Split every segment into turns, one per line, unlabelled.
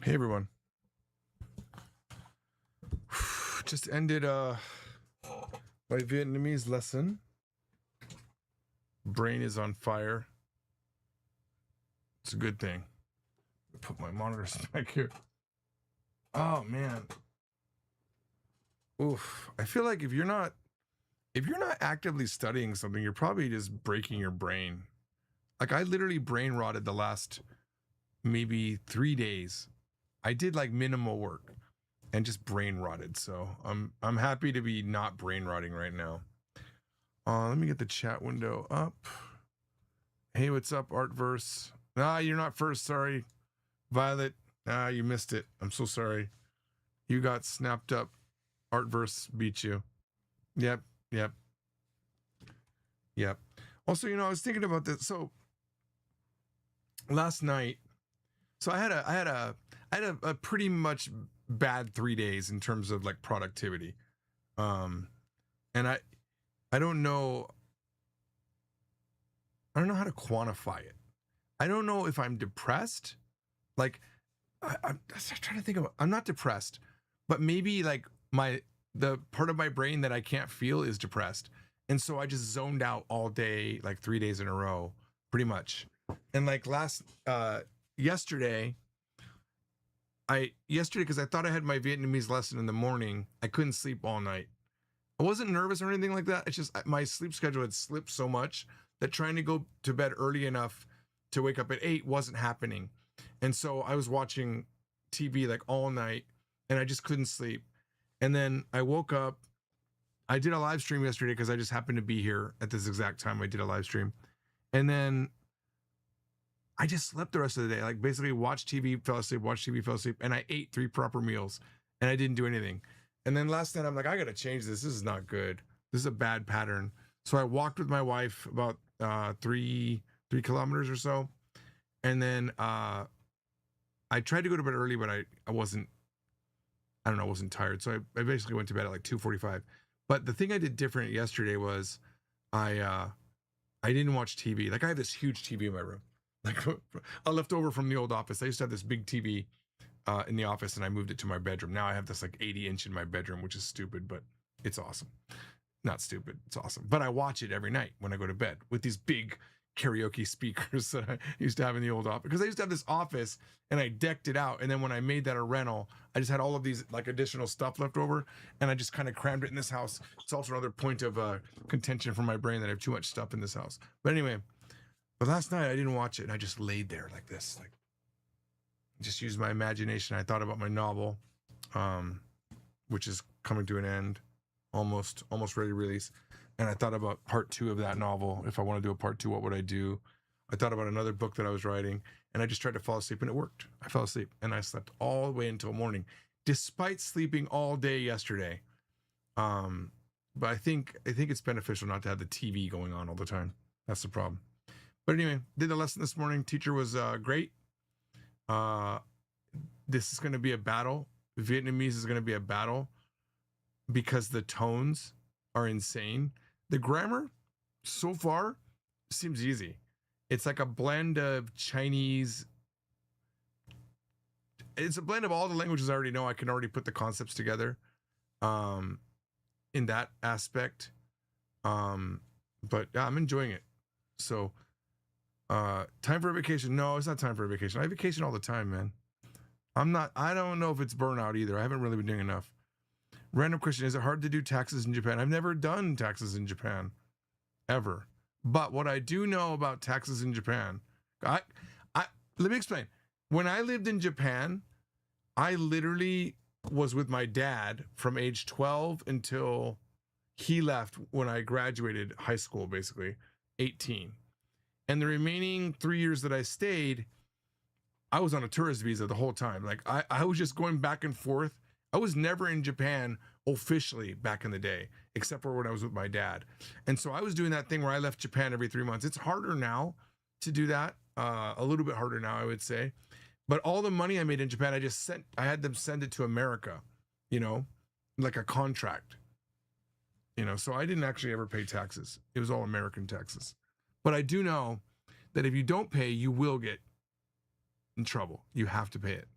Hey everyone. Just ended my Vietnamese lesson. Brain is on fire. It's a good thing. Put my monitors back here. Oh man. Oof. I feel like if you're not actively studying something, you're probably just breaking your brain. Like I literally brain rotted the last maybe 3 days. I did like minimal work and just brain rotted. So I'm happy to be not brain rotting right now. Let me get the chat window up. Hey, what's up, Artverse? Ah, you're not first, sorry. Violet, you missed it. I'm so sorry. You got snapped up. Artverse beat you. Yep. Also, I was thinking about this. So last night, so I had a pretty much bad 3 days in terms of like productivity. And I don't know how to quantify it. I don't know if I'm depressed. Like I'm trying to think of, I'm not depressed, but maybe like the part of my brain that I can't feel is depressed. And so I just zoned out all day, like 3 days in a row, pretty much. And like yesterday, because I thought I had my Vietnamese lesson in the morning, I couldn't sleep all night. I wasn't nervous or anything like that. It's just my sleep schedule had slipped so much that trying to go to bed early enough to wake up at 8 wasn't happening. And so I was watching TV like all night and I just couldn't sleep. And then I woke up. I did a live stream yesterday because I just happened to be here at this exact time. I did a live stream. And then I just slept the rest of the day. Like basically watched TV, fell asleep, watched TV, fell asleep. And I ate 3 proper meals and I didn't do anything. And then last night I'm like, I got to change this. This is not good. This is a bad pattern. So I walked with my wife about 3 kilometers or so. And then I tried to go to bed early, but I wasn't tired. So I basically went to bed at like 2:45. But the thing I did different yesterday was I didn't watch TV. Like I have this huge TV in my room, like I left over from the old office. I used to have this big TV in the office and I moved it to my bedroom. Now I have this like 80-inch in my bedroom, which is stupid, but it's awesome. Not stupid, it's awesome. But I watch it every night when I go to bed with these big karaoke speakers that I used to have in the old office, because I used to have this office and I decked it out, and then when I made that a rental, I just had all of these like additional stuff left over and I just kind of crammed it in this house. It's also another point of contention for my brain that I have too much stuff in this house. But anyway, but last night I didn't watch it and I just laid there like this, like just used my imagination. I thought about my novel, which is coming to an end, almost ready to release. And I thought about part 2 of that novel. If I want to do a part 2, what would I do? I thought about another book that I was writing, and I just tried to fall asleep, and it worked. I fell asleep, and I slept all the way until morning, despite sleeping all day yesterday. But I think it's beneficial not to have the TV going on all the time. That's the problem. But anyway, did the lesson this morning. Teacher was great. This is going to be a battle. Vietnamese is going to be a battle because the tones are insane. The grammar so far seems easy. It's like a blend of Chinese. It's a blend of all the languages I already know. I can already put the concepts together in that aspect. But yeah, I'm enjoying it. So time for a vacation. No, it's not time for a vacation. I vacation all the time, man. I don't know if it's burnout either. I haven't really been doing enough. Random question: is it hard to do taxes in Japan? I've never done taxes in Japan, ever. But what I do know about taxes in Japan, let me explain. When I lived in Japan, I literally was with my dad from age 12 until he left when I graduated high school, basically 18. And the remaining 3 years that I stayed, I was on a tourist visa the whole time. Like I was just going back and forth. I was never in Japan officially back in the day, except for when I was with my dad. And so I was doing that thing where I left Japan every 3 months. It's harder now to do that, a little bit harder now, I would say. But all the money I made in Japan, I had them send it to America, like a contract, so I didn't actually ever pay taxes. It was all American taxes. But I do know that if you don't pay, you will get in trouble. You have to pay it.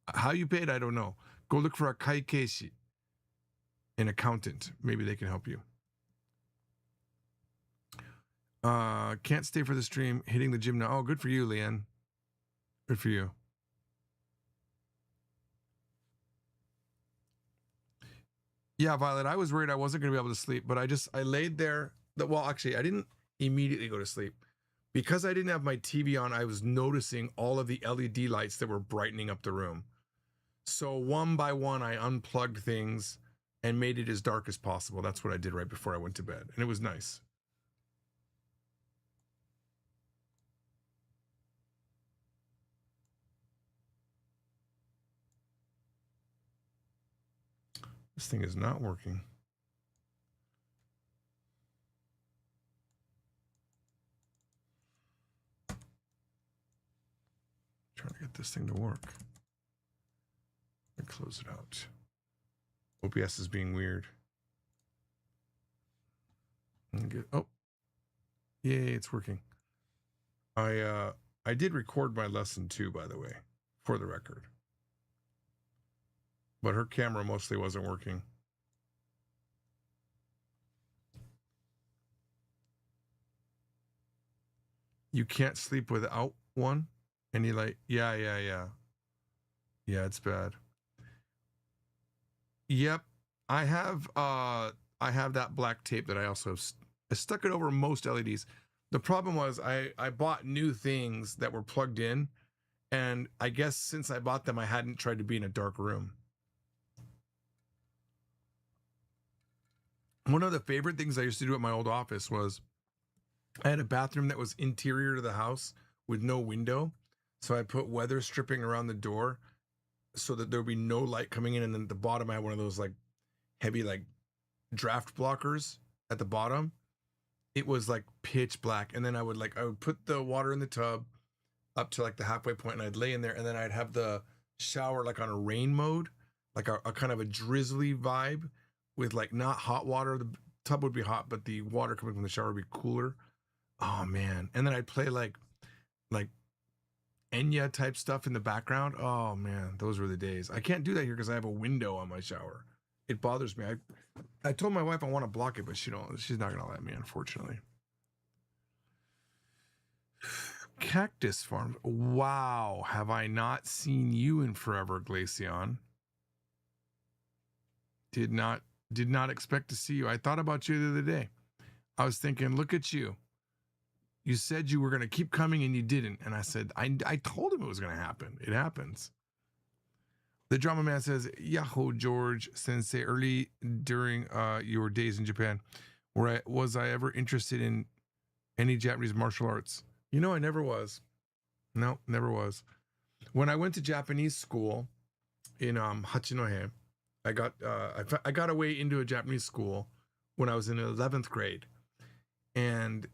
How you paid, I don't know. Go look for a kaikeishi, an accountant. Maybe they can help you. Can't stay for the stream. Hitting the gym now. Oh, good for you, Leanne. Good for you. Yeah, Violet, I was worried I wasn't going to be able to sleep, but I laid there. Well, actually, I didn't immediately go to sleep. Because I didn't have my TV on, I was noticing all of the LED lights that were brightening up the room. So one by one, I unplugged things and made it as dark as possible. That's what I did right before I went to bed. And it was nice. This thing is not working. Trying to get this thing to work. Let me close it out. OBS is being weird. Oh, yay, it's working. I did record my lesson too, by the way, for the record. But her camera mostly wasn't working. You can't sleep without one? And you like, yeah. Yeah, it's bad. Yep. I have that black tape that I also have I stuck it over most LEDs. The problem was I bought new things that were plugged in, and I guess since I bought them, I hadn't tried to be in a dark room. One of the favorite things I used to do at my old office was I had a bathroom that was interior to the house with no window. So I put weather stripping around the door so that there would be no light coming in. And then at the bottom, I had one of those like heavy, like draft blockers at the bottom. It was like pitch black. And then I would put the water in the tub up to like the halfway point, and I'd lay in there, and then I'd have the shower like on a rain mode, like a kind of a drizzly vibe with like not hot water. The tub would be hot, but the water coming from the shower would be cooler. Oh man. And then I'd play like Enya type stuff in the background. Oh man, those were the days. I can't do that here because I have a window on my shower. It bothers me. I told my wife I want to block it, but she's not gonna let me, unfortunately. Cactus Farm. Wow, have I not seen you in forever, Glaceon? Did not expect to see you. I thought about you the other day. I was thinking, look at you. You said you were going to keep coming and you didn't. And I said, I told him it was going to happen. It happens. The Drama Man says, Yahoo, George Sensei, early during your days in Japan, was I ever interested in any Japanese martial arts? You know, I never was. No, never was. When I went to Japanese school in Hachinohe, I got away into a Japanese school when I was in 11th grade. And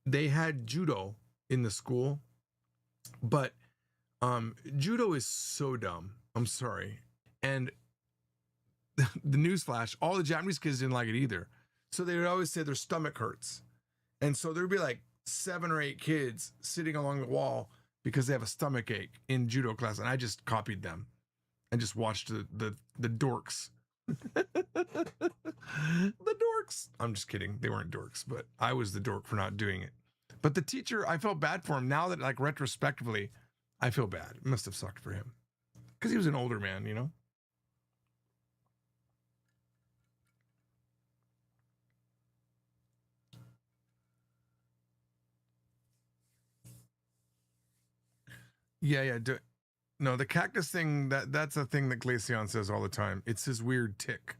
they had judo in the school, but judo is so dumb. I'm sorry. And the newsflash, all the Japanese kids didn't like it either. So they would always say their stomach hurts. And so there'd be like 7 or 8 kids sitting along the wall because they have a stomach ache in judo class. And I just copied them and just watched the dorks. The dorks. I'm just kidding. They weren't dorks, but I was the dork for not doing it. But the teacher, I felt bad for him. Now that like retrospectively, I feel bad. It must have sucked for him because he was an older man, you know? Yeah. No, the cactus thing, that's a thing that Glaceon says all the time. It's his weird tick.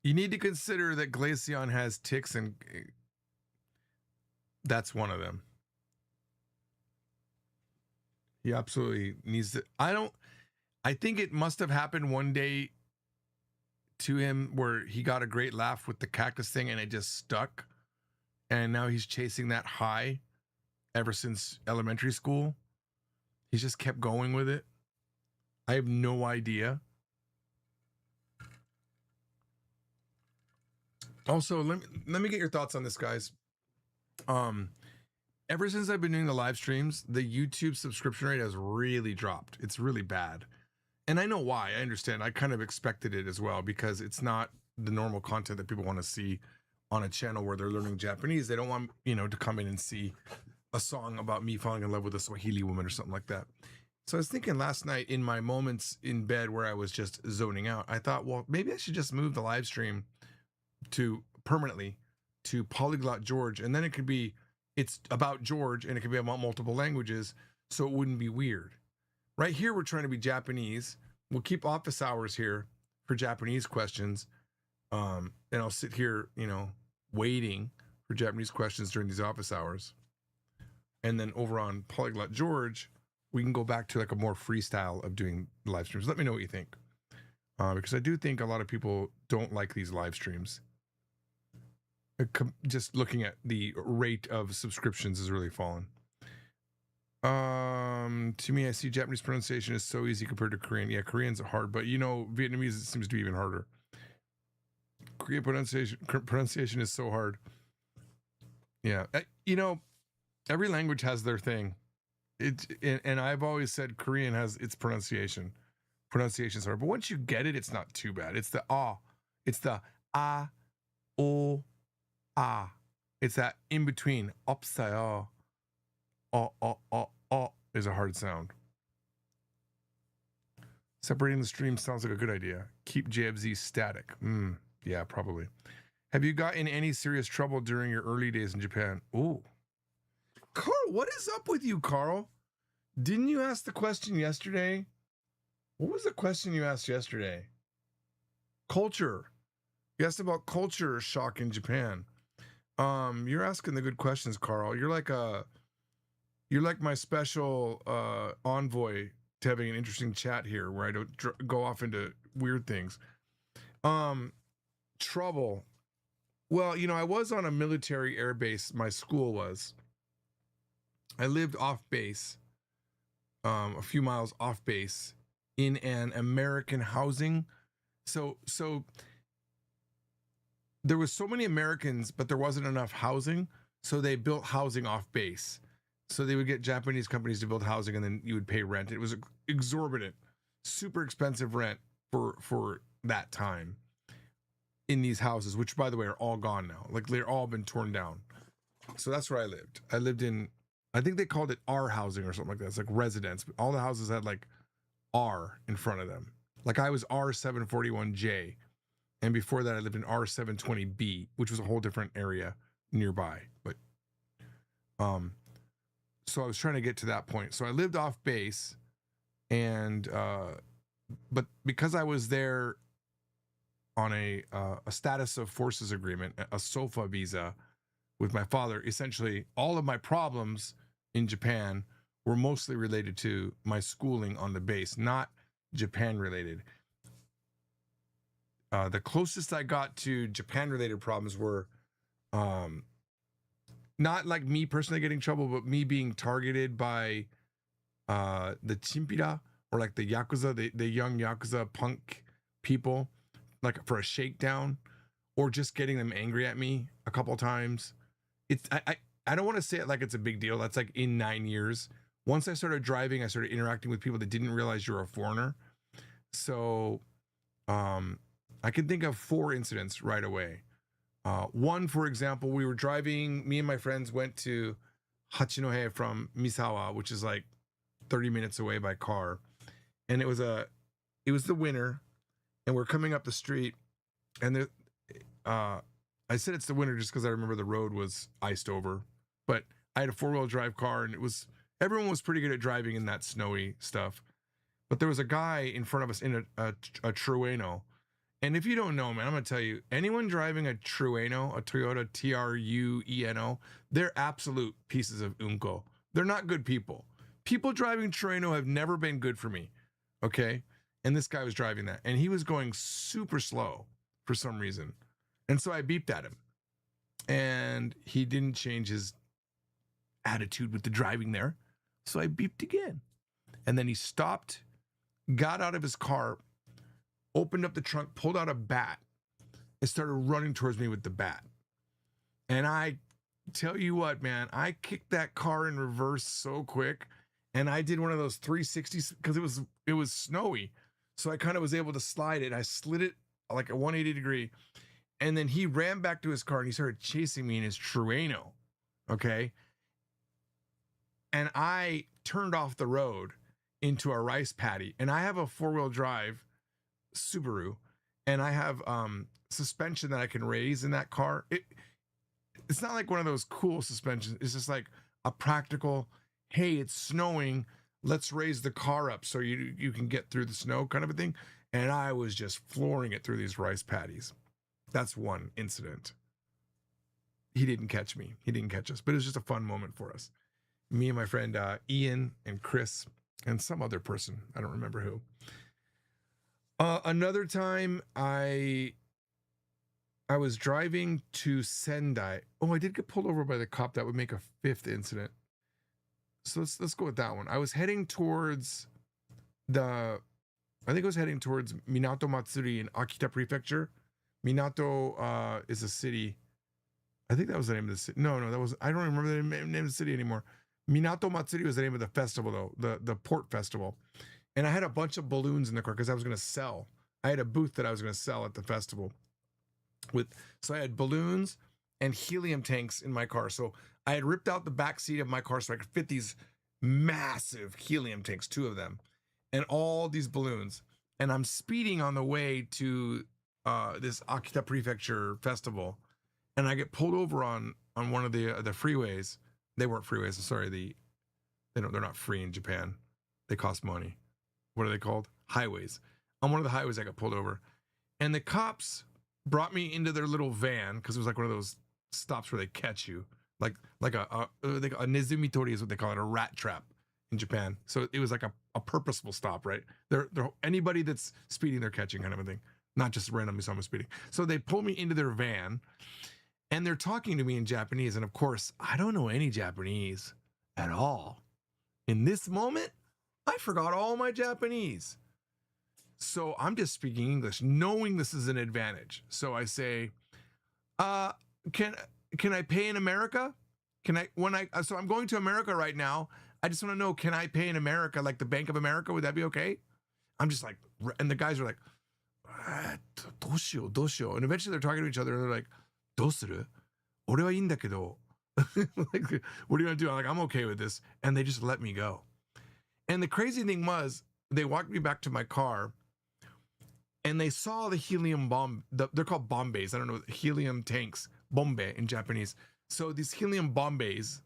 You need to consider that Glaceon has ticks, and that's one of them. He absolutely needs to. I think it must have happened one day to him where he got a great laugh with the cactus thing and it just stuck. And now he's chasing that high ever since elementary school. He's just kept going with it. I have no idea. Also, let me get your thoughts on this, guys. ever since I've been doing the live streams, the YouTube subscription rate has really dropped. It's really bad. And I know why. I understand. I kind of expected it as well because it's not the normal content that people want to see on a channel where they're learning Japanese. They don't want, to come in and see a song about me falling in love with a Swahili woman or something like that. So I was thinking last night in my moments in bed where I was just zoning out, I thought, well, maybe I should just move the live stream to permanently to Polyglot George. And then it's about George and it could be about multiple languages. So it wouldn't be weird. Right here, we're trying to be Japanese. We'll keep office hours here for Japanese questions. And I'll sit here, waiting for Japanese questions during these office hours. And then over on Polyglot George, we can go back to like a more freestyle of doing live streams. Let me know what you think. Because I do think a lot of people don't like these live streams. Just looking at the rate of subscriptions has really fallen. To me, I see Japanese pronunciation is so easy compared to Korean. Yeah, Korean's hard, but Vietnamese it seems to be even harder. Korean pronunciation is so hard. Yeah, every language has their thing. And I've always said Korean has its pronunciation. Pronunciation's hard, but once you get it, it's not too bad. It's the ah, it's the ah, o, ah. It's that in between. 없어요. Is a hard sound. Separating the stream sounds like a good idea. Keep JFZ static. Yeah, probably. Have you got in any serious trouble during your early days in Japan? Ooh. Carl, what is up with you, Carl? Didn't you ask the question yesterday? What was the question you asked yesterday? Culture. You asked about culture shock in Japan. You're asking the good questions, Carl. You're like my special envoy to having an interesting chat here where I don't go off into weird things. Trouble. Well, I was on a military air base. My school was. I lived off base, a few miles off base in an American housing. So there was so many Americans, but there wasn't enough housing. So they built housing off base. So they would get Japanese companies to build housing and then you would pay rent. It was exorbitant, super expensive rent for that time in these houses, which by the way are all gone now. Like they're all been torn down. So that's where I lived. I lived in, I think they called it R housing or something like that. It's like residence. But all the houses had like R in front of them. Like I was R741J. And before that I lived in R720B, which was a whole different area nearby. But so I was trying to get to that point. So I lived off base and but because I was there on a status of forces agreement, a SOFA visa with my father, essentially all of my problems in Japan were mostly related to my schooling on the base, not Japan related. The closest I got to Japan related problems were not like me personally getting in trouble, but me being targeted by the chimpira or like the Yakuza, the young Yakuza punk people, like for a shakedown or just getting them angry at me a couple times. I don't want to say it like it's a big deal. That's like in 9 years. Once I started driving, I started interacting with people that didn't realize you're a foreigner. So I can think of 4 incidents right away. One, for example, we were driving, me and my friends went to Hachinohe from Misawa, which is like 30 minutes away by car. And it was the winter and we're coming up the street and I said it's the winter just because I remember the road was iced over, but I had a 4-wheel drive car and everyone was pretty good at driving in that snowy stuff. But there was a guy in front of us in a Trueno. And if you don't know, man, I'm going to tell you, anyone driving a Trueno, a Toyota Trueno, they're absolute pieces of unko. They're not good people. People driving Trueno have never been good for me. Okay. And this guy was driving that and he was going super slow for some reason. And so I beeped at him and he didn't change his attitude with the driving there. So I beeped again. And then he stopped, got out of his car, opened up the trunk, pulled out a bat and started running towards me with the bat. And I tell you what, man, I kicked that car in reverse so quick, and I did one of those 360s because it was snowy, so I kind of was able to slide it. I slid it like a 180 degree, and then he ran back to his car and he started chasing me in his Trueno, okay? And I turned off the road into a rice paddy, and I have a 4-wheel drive Subaru, and I have suspension that I can raise in that car. It's not like one of those cool suspensions. It's just like a practical, hey, it's snowing, let's raise the car up so you can get through the snow kind of a thing. And I was just flooring it through these rice paddies. That's one incident. He didn't catch me. He didn't catch us, but it was just a fun moment for us. Me and my friend Ian and Chris and some other person. I don't remember who. Another time I was driving to Sendai. Oh, I did get pulled over by the cop. That would make a 5th incident. So let's go with that one. I was heading towards I think I was heading towards Minato Matsuri in Akita Prefecture. Minato is a city. I think that was the name of the city. No, that was, I don't remember the name of the city anymore. Minato Matsuri was the name of the festival though, the port festival. And I had a bunch of balloons in the car because I was going to sell. I had a booth that I was going to sell at the festival. So I had balloons and helium tanks in my car. So I had ripped out the back seat of my car so I could fit these massive helium tanks, 2 of them, and all these balloons. And I'm speeding on the way to this Akita Prefecture festival, and I get pulled over on one of the freeways. They weren't freeways. I'm sorry. They're not free in Japan. They cost money. What are they called? Highways. On one of the highways, I got pulled over, and the cops brought me into their little van because it was like one of those stops where they catch you, like a nezumitori is what they call it, a rat trap in Japan. So it was like a purposeful stop, right? They're anybody that's speeding, they're catching, kind of a thing, not just randomly someone speeding. So they pull me into their van, and they're talking to me in Japanese, and of course, I don't know any Japanese at all. In this moment, I forgot all my Japanese. So I'm just speaking English, knowing this is an advantage. So I say, can I pay in America? So I'm going to America right now. I just want to know, can I pay in America, like the Bank of America? Would that be okay? I'm just like, and the guys are like, どうしよう, and eventually they're talking to each other and they're like, どうする? 俺はいいんだけど. Like, what are you gonna do? I'm like, I'm okay with this. And they just let me go. And the crazy thing was, they walked me back to my car, and they saw the helium bomb. They're called bombays. I don't know, helium tanks, bombe in Japanese. So these helium bombays,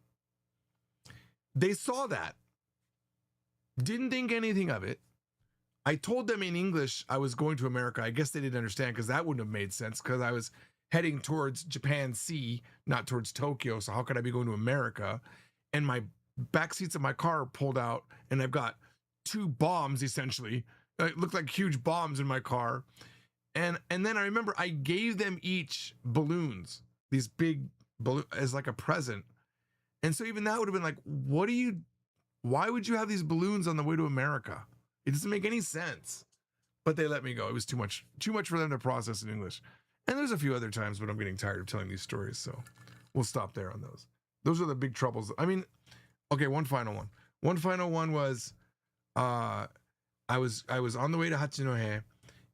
they saw that, didn't think anything of it. I told them in English I was going to America. I guess they didn't understand because that wouldn't have made sense because I was heading towards Japan Sea, not towards Tokyo. So how could I be going to America? And my back seats of my car are pulled out, and I've got 2 bombs essentially. It looked like huge bombs in my car. And then I remember I gave them each balloons, these big balloons, as like a present. And so even that would have been like, why would you have these balloons on the way to America? It doesn't make any sense. But they let me go. It was too much for them to process in English. And there's a few other times, but I'm getting tired of telling these stories, so we'll stop there on those. Those are the big troubles. I mean, okay, one final one. One final one was, I was on the way to Hachinohe,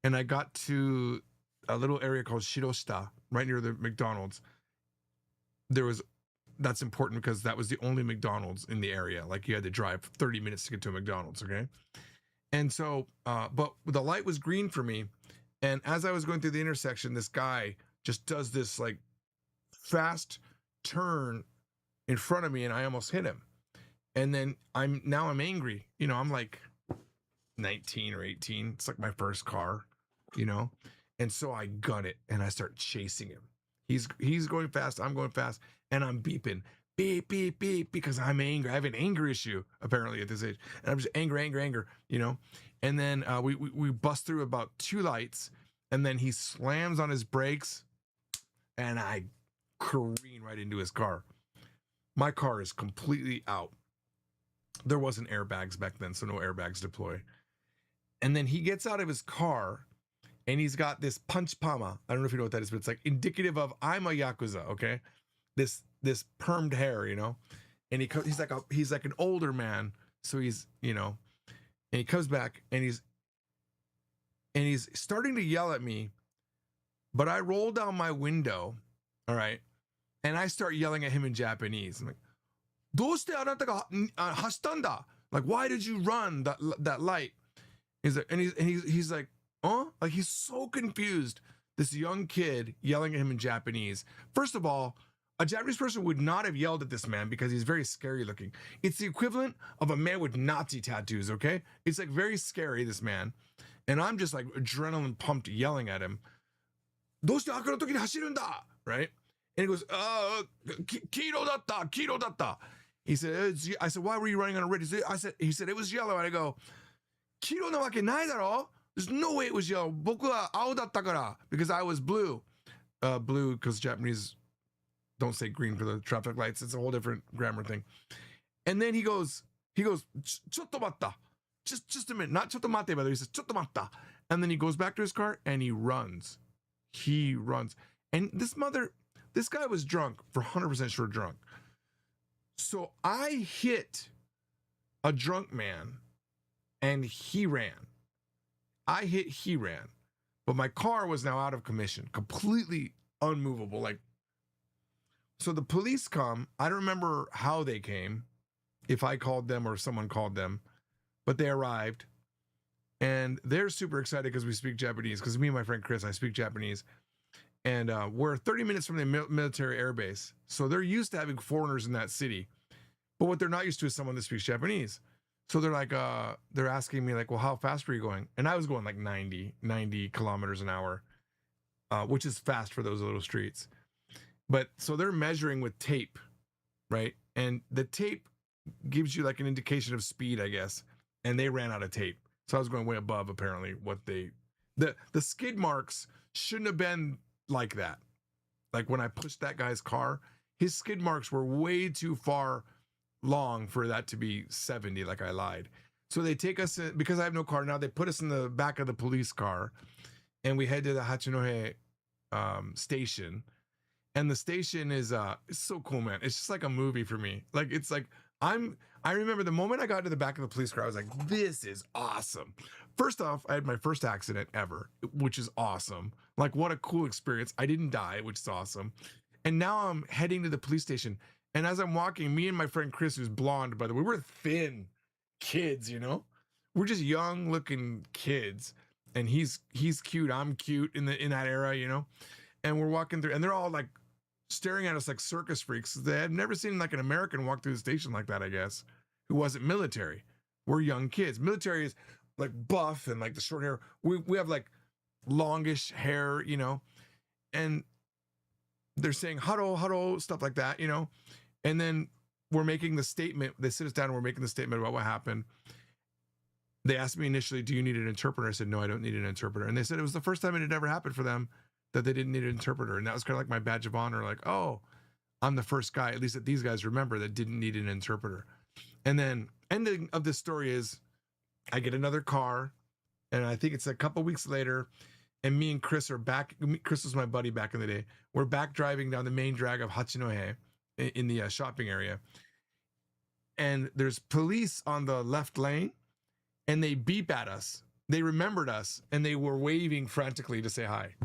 and I got to a little area called Shiroshita, right near the McDonald's. That's important because that was the only McDonald's in the area. Like, you had to drive 30 minutes to get to a McDonald's, okay? And so, but the light was green for me. And as I was going through the intersection, this guy just does this like fast turn in front of me, and I almost hit him. And then I'm angry. You know, I'm like 19 or 18. It's like my first car, you know? And so I gun it and I start chasing him. He's going fast, I'm going fast, and I'm beeping. Beep, beep, beep, because I'm angry. I have an anger issue, apparently, at this age. And I'm just anger, you know? And then we bust through about 2 lights, and then he slams on his brakes, and I careen right into his car. My car is completely out. There wasn't airbags back then, so no airbags deploy. And then he gets out of his car, and he's got this punch pama. I don't know if you know what that is, but it's like indicative of I'm a Yakuza, okay? This this permed hair, you know, and he's like an older man, so he's, you know, and he comes back and he's starting to yell at me, but I roll down my window, all right, and I start yelling at him in Japanese. I'm like, どうしてあなたが走ったんだ? Like, why did you run that light? He's like, and he's like, like he's so confused. This young kid yelling at him in Japanese. First of all, a Japanese person would not have yelled at this man because he's very scary looking. It's the equivalent of a man with Nazi tattoos, okay? It's like very scary, this man. And I'm just like adrenaline pumped yelling at him. どうして赤の時に走るんだ? Right? And he goes, 黄色だった, 黄色だった. He said, I said, why were you running on a red? He said, it was yellow. And I go, 黄色なわけないだろ? There's no way it was yellow. 僕は青だったから, because I was blue. Blue, because Japanese don't say green for the traffic lights. It's a whole different grammar thing. And then he goes, ちょっと待った. Just a minute. Not ちょっと待って, brother. He says, ちょっと待った. And then he goes back to his car and he runs. He runs. And this guy was drunk, for 100% sure drunk. So I hit a drunk man and he ran. He ran. But my car was now out of commission, completely unmovable. Like, so the police come. I don't remember how they came, if I called them or someone called them, but they arrived and they're super excited because we speak Japanese, because me and my friend Chris, I speak Japanese. And we're 30 minutes from the military air base. So they're used to having foreigners in that city. But what they're not used to is someone that speaks Japanese. So they're like, they're asking me like, well, how fast were you going? And I was going like 90 kilometers an hour, which is fast for those little streets. But so they're measuring with tape, right? And the tape gives you like an indication of speed, I guess. And they ran out of tape. So I was going way above, apparently, what the skid marks shouldn't have been like that. Like when I pushed that guy's car, his skid marks were way too far long for that to be 70, like I lied. So they take us in, because I have no car now, they put us in the back of the police car and we head to the Hachinohe station. And the station is it's so cool, man. It's just like a movie for me. Like, it's like I remember the moment I got to the back of the police car, I was like, this is awesome. First off, I had my first accident ever, which is awesome. Like, what a cool experience. I didn't die, which is awesome. And now I'm heading to the police station. And as I'm walking, me and my friend Chris, who's blonde, by the way, we're thin kids, you know? We're just young looking kids. And he's cute. I'm cute in that era, you know? And we're walking through, and they're all like staring at us like circus freaks. They had never seen like an American walk through the station like that, I guess, who wasn't military. We're young kids. Military is like buff and like the short hair. We have like longish hair, you know, and they're saying haro, stuff like that, you know. And then we're making the statement. They sit us down and we're making the statement about what happened. They asked me initially, do you need an interpreter? I said, no, I don't need an interpreter. And they said it was the first time it had ever happened for them that they didn't need an interpreter. And that was kind of like my badge of honor. Like, oh, I'm the first guy, at least that these guys remember, that didn't need an interpreter. And then ending of this story is I get another car, and I think it's a couple weeks later, and me and Chris are back. Chris was my buddy back in the day. We're back driving down the main drag of Hachinohe in the shopping area. And there's police on the left lane, and they beep at us. They remembered us, and they were waving frantically to say hi.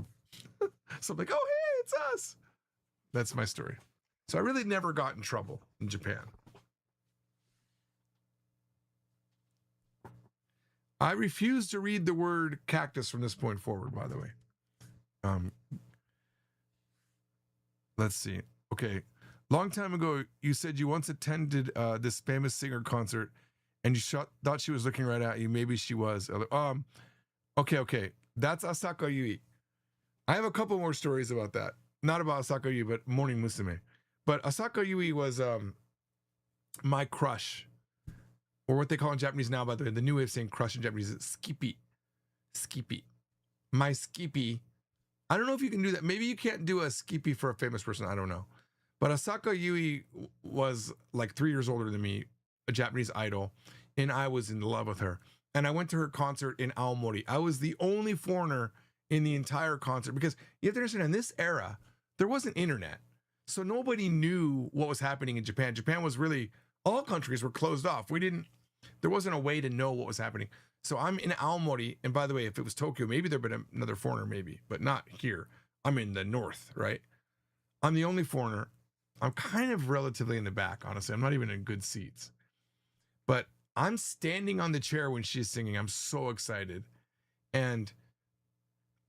So I'm like, oh, hey, it's us. That's my story. So I really never got in trouble in Japan. I refuse to read the word cactus from this point forward, by the way. Let's see. Okay. Long time ago, you said you once attended this famous singer concert and you thought she was looking right at you. Maybe she was. Okay. That's Asaka Yui. I have a couple more stories about that. Not about Asaka Yui, but Morning Musume. But Asaka Yui was my crush. Or what they call in Japanese now, by the way, the new way of saying crush in Japanese is skippy. Skippy. My skippy. I don't know if you can do that. Maybe you can't do a skippy for a famous person. I don't know. But Asaka Yui was like 3 years older than me, a Japanese idol, and I was in love with her. And I went to her concert in Aomori. I was the only foreigner in the entire concert, because you have to understand, in this era, there wasn't internet. So nobody knew what was happening in Japan. Japan was really, all countries were closed off. There wasn't a way to know what was happening. So I'm in Aomori, and by the way, if it was Tokyo, maybe there'd been another foreigner, maybe, but not here. I'm in the north, right? I'm the only foreigner. I'm kind of relatively in the back, honestly. I'm not even in good seats. But I'm standing on the chair when she's singing. I'm so excited. And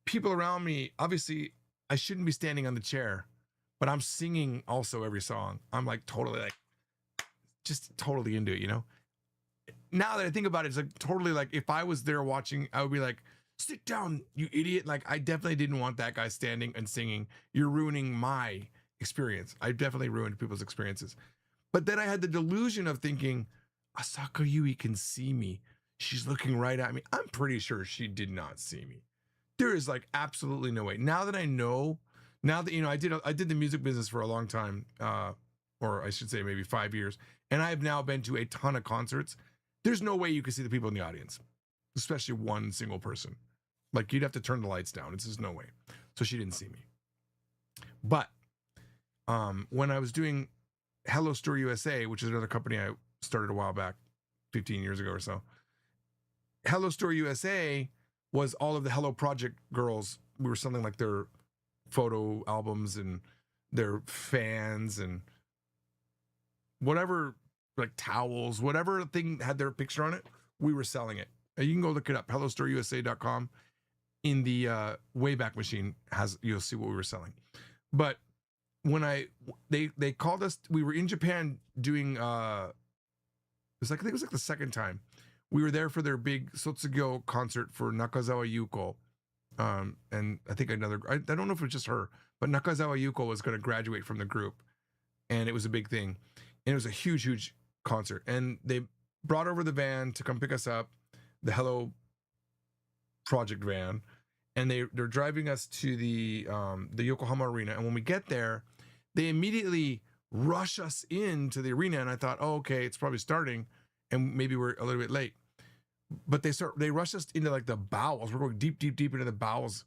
people around me, obviously, I shouldn't be standing on the chair, but I'm singing also every song. I'm like totally like, just totally into it, you know? Now that I think about it, it's like totally like if I was there watching, I would be like, sit down, you idiot. Like I definitely didn't want that guy standing and singing. You're ruining my experience. I definitely ruined people's experiences. But then I had the delusion of thinking, Asaka Yui can see me. She's looking right at me. I'm pretty sure she did not see me. There is like absolutely no way. Now that I know, now that, you know, I did the music business for a long time, or I should say maybe 5 years. And I've now been to a ton of concerts. There's no way you could see the people in the audience, especially one single person. Like you'd have to turn the lights down. It's just no way. So she didn't see me. But when I was doing Hello Store USA, which is another company I started a while back, 15 years ago or so, Hello Store USA was all of the Hello Project girls. We were selling like their photo albums and their fans and whatever, like towels, whatever thing had their picture on it, we were selling it. You can go look it up, hellostoreusa.com. In the Wayback Machine you'll see what we were selling. But when they called us, we were in Japan doing I think it was like the second time. We were there for their big Sotsugo concert for Nakazawa Yuko. And I think I don't know if it was just her, but Nakazawa Yuko was going to graduate from the group. And it was a big thing. And it was a huge, huge concert. And they brought over the van to come pick us up, the Hello Project van. And they're driving us to the Yokohama Arena. And when we get there, they immediately rush us into the arena. And I thought, oh, okay, it's probably starting. And maybe we're a little bit late. But they rush us into like the bowels. We're going deep, deep, deep into the bowels.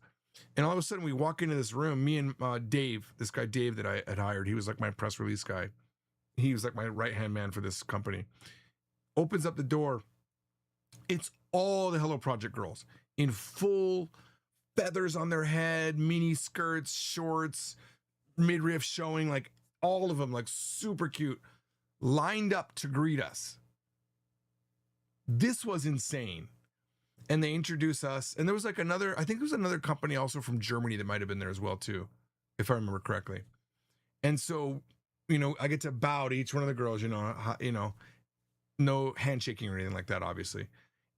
And all of a sudden we walk into this room, me and Dave, this guy Dave that I had hired. He was like my press release guy. He was like my right-hand man for this company. Opens up the door. It's all the Hello Project girls in full feathers on their head, mini skirts, shorts, midriff showing, like all of them, like super cute, lined up to greet us. This was insane. And they introduced us, and there was like I think there was another company also from Germany that might have been there as well too, if I remember correctly. And so, you know, I get to bow to each one of the girls, you know, no handshaking or anything like that, obviously.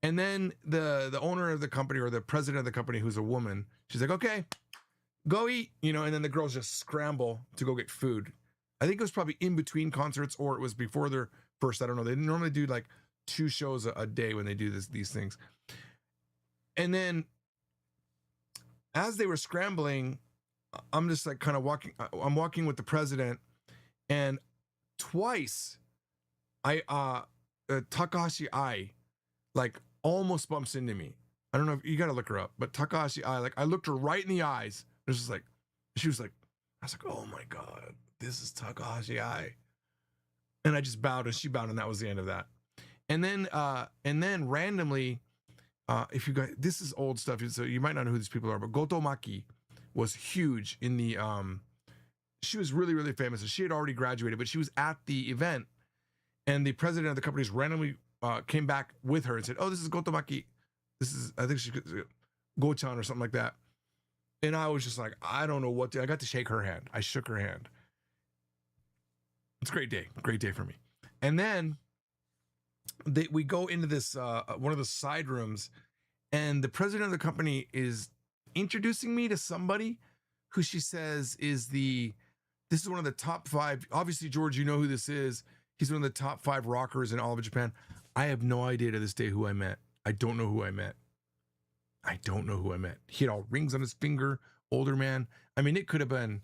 And then the owner of the company, or the president of the company, who's a woman, she's like, okay, go eat, you know, and then the girls just scramble to go get food. I think it was probably in between concerts, or it was before their first, I don't know. They normally do like 2 shows a day when they do these things. And then as they were scrambling, I'm just like kind of I'm walking with the president, and twice Takahashi Ai like almost bumps into me. I don't know if you got to look her up, but Takahashi Ai, like I looked her right in the eyes. It was just like, she was like, I was like, oh my God, this is Takahashi Ai. And I just bowed, and she bowed, and that was the end of that. And then randomly, if you guys, this is old stuff, so you might not know who these people are, but Goto Maki was huge in the, she was really, really famous, and she had already graduated, but she was at the event, and the president of the company randomly came back with her and said, oh, this is Goto Maki. This is, I think she could, Go-chan or something like that. And I was just like, I don't know what to, I got to shake her hand. I shook her hand. It's a great day for me. And then we go into this, one of the side rooms, and the president of the company is introducing me to somebody who she says this is one of the top 5. Obviously, George, you know who this is. He's one of the top 5 rockers in all of Japan. I have no idea to this day who I met. I don't know who I met. He had all rings on his finger, older man. I mean, it could have been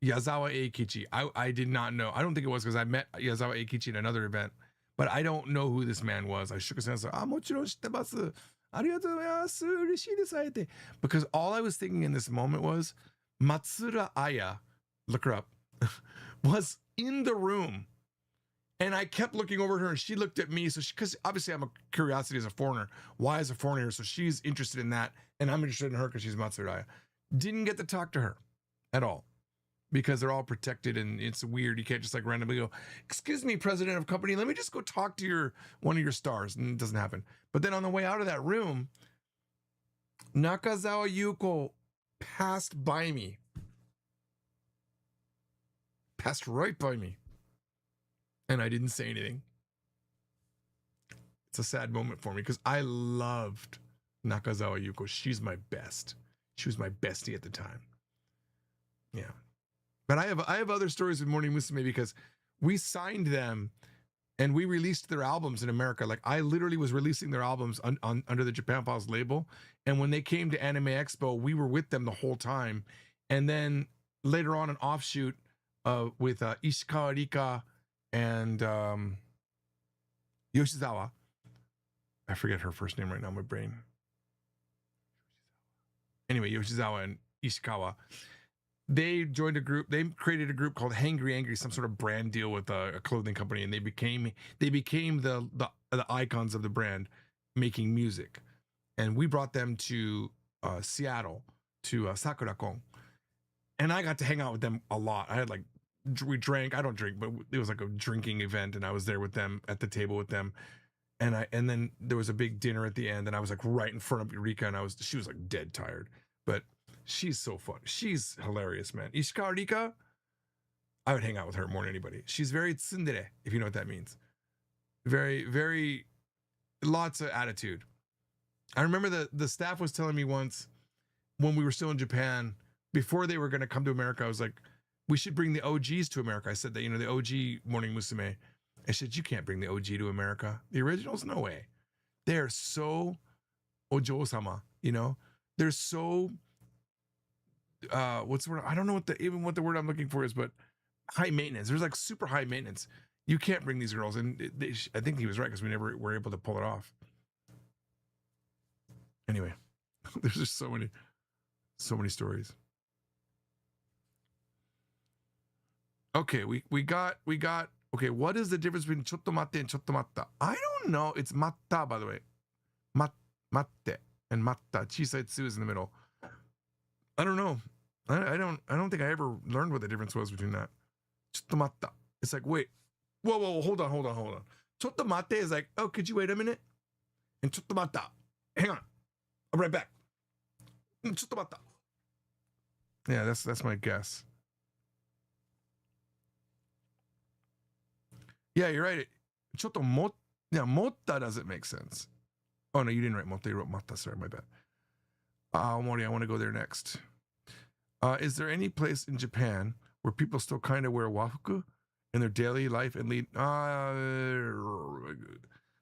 Yazawa Eikichi. I did not know. I don't think it was, because I met Yazawa Eikichi in another event, but I don't know who this man was. I shook his hand and said, mochiron shitemasu. Arigatou gozaimasu. Ureshii desu, aete. Because all I was thinking in this moment was Matsura Aya, look her up, was in the room. And I kept looking over at her and she looked at me. So because obviously I'm a curiosity as a foreigner. Why is a foreigner here? So she's interested in that. And I'm interested in her because she's Matsuraya. Didn't get to talk to her at all because they're all protected and it's weird. You can't just like randomly go, excuse me, president of company, let me just go talk to one of your stars. And it doesn't happen. But then on the way out of that room, Nakazawa Yuko passed by me. Passed right by me. And I didn't say anything. It's a sad moment for me because I loved Nakazawa Yuko. She's my best. She was my bestie at the time. Yeah. But I have other stories with Morning Musume because we signed them and we released their albums in America. Like I literally was releasing their albums under the Japan Files label. And when they came to Anime Expo, we were with them the whole time. And then later on an offshoot with Ishikawa Rika and Yoshizawa. I forget her first name right now, my brain. Anyway, Yoshizawa and Ishikawa. They joined a group. They created a group called Hangry Angry, some sort of brand deal with a clothing company, and they became the icons of the brand, making music. And we brought them to Seattle to Sakura-kon, and I got to hang out with them a lot. I had like we drank. I don't drink, but it was like a drinking event, and I was there with them at the table with them. And then there was a big dinner at the end, and I was like right in front of Rika, and she was like dead tired, but she's so fun. She's hilarious, man. Ishikawa Rika, I would hang out with her more than anybody. She's very tsundere, if you know what that means. Very, very, lots of attitude. I remember the staff was telling me once when we were still in Japan, before they were going to come to America, I was like, we should bring the OGs to America. I said that, the OG Morning Musume. I said, you can't bring the OG to America. The originals, no way. They're so ojo-sama, They're so, what's the word? I don't know what the word I'm looking for is, but high maintenance. There's like super high maintenance. You can't bring these girls. And I think he was right because we never were able to pull it off. Anyway, there's just so many stories. Okay, we got, okay, what is the difference between chotto matte and chotto matta? I don't know. It's matta, by the way. Matte and matta. Chisai tsu is in the middle. I don't know. I don't think I ever learned what the difference was between that. Chotto matta. It's like, wait. Whoa, hold on. Chotto matte is like, oh, could you wait a minute? And chotto matta. Hang on. I'll be right back. Chotto matta. Yeah, that's my guess. Yeah, you're right. Chotto motta doesn't make sense. Oh, no, you didn't write motta. You wrote matta. Sorry, my bad. Mori, I want to go there next. Is there any place in Japan where people still kind of wear wafuku in their daily life and lead?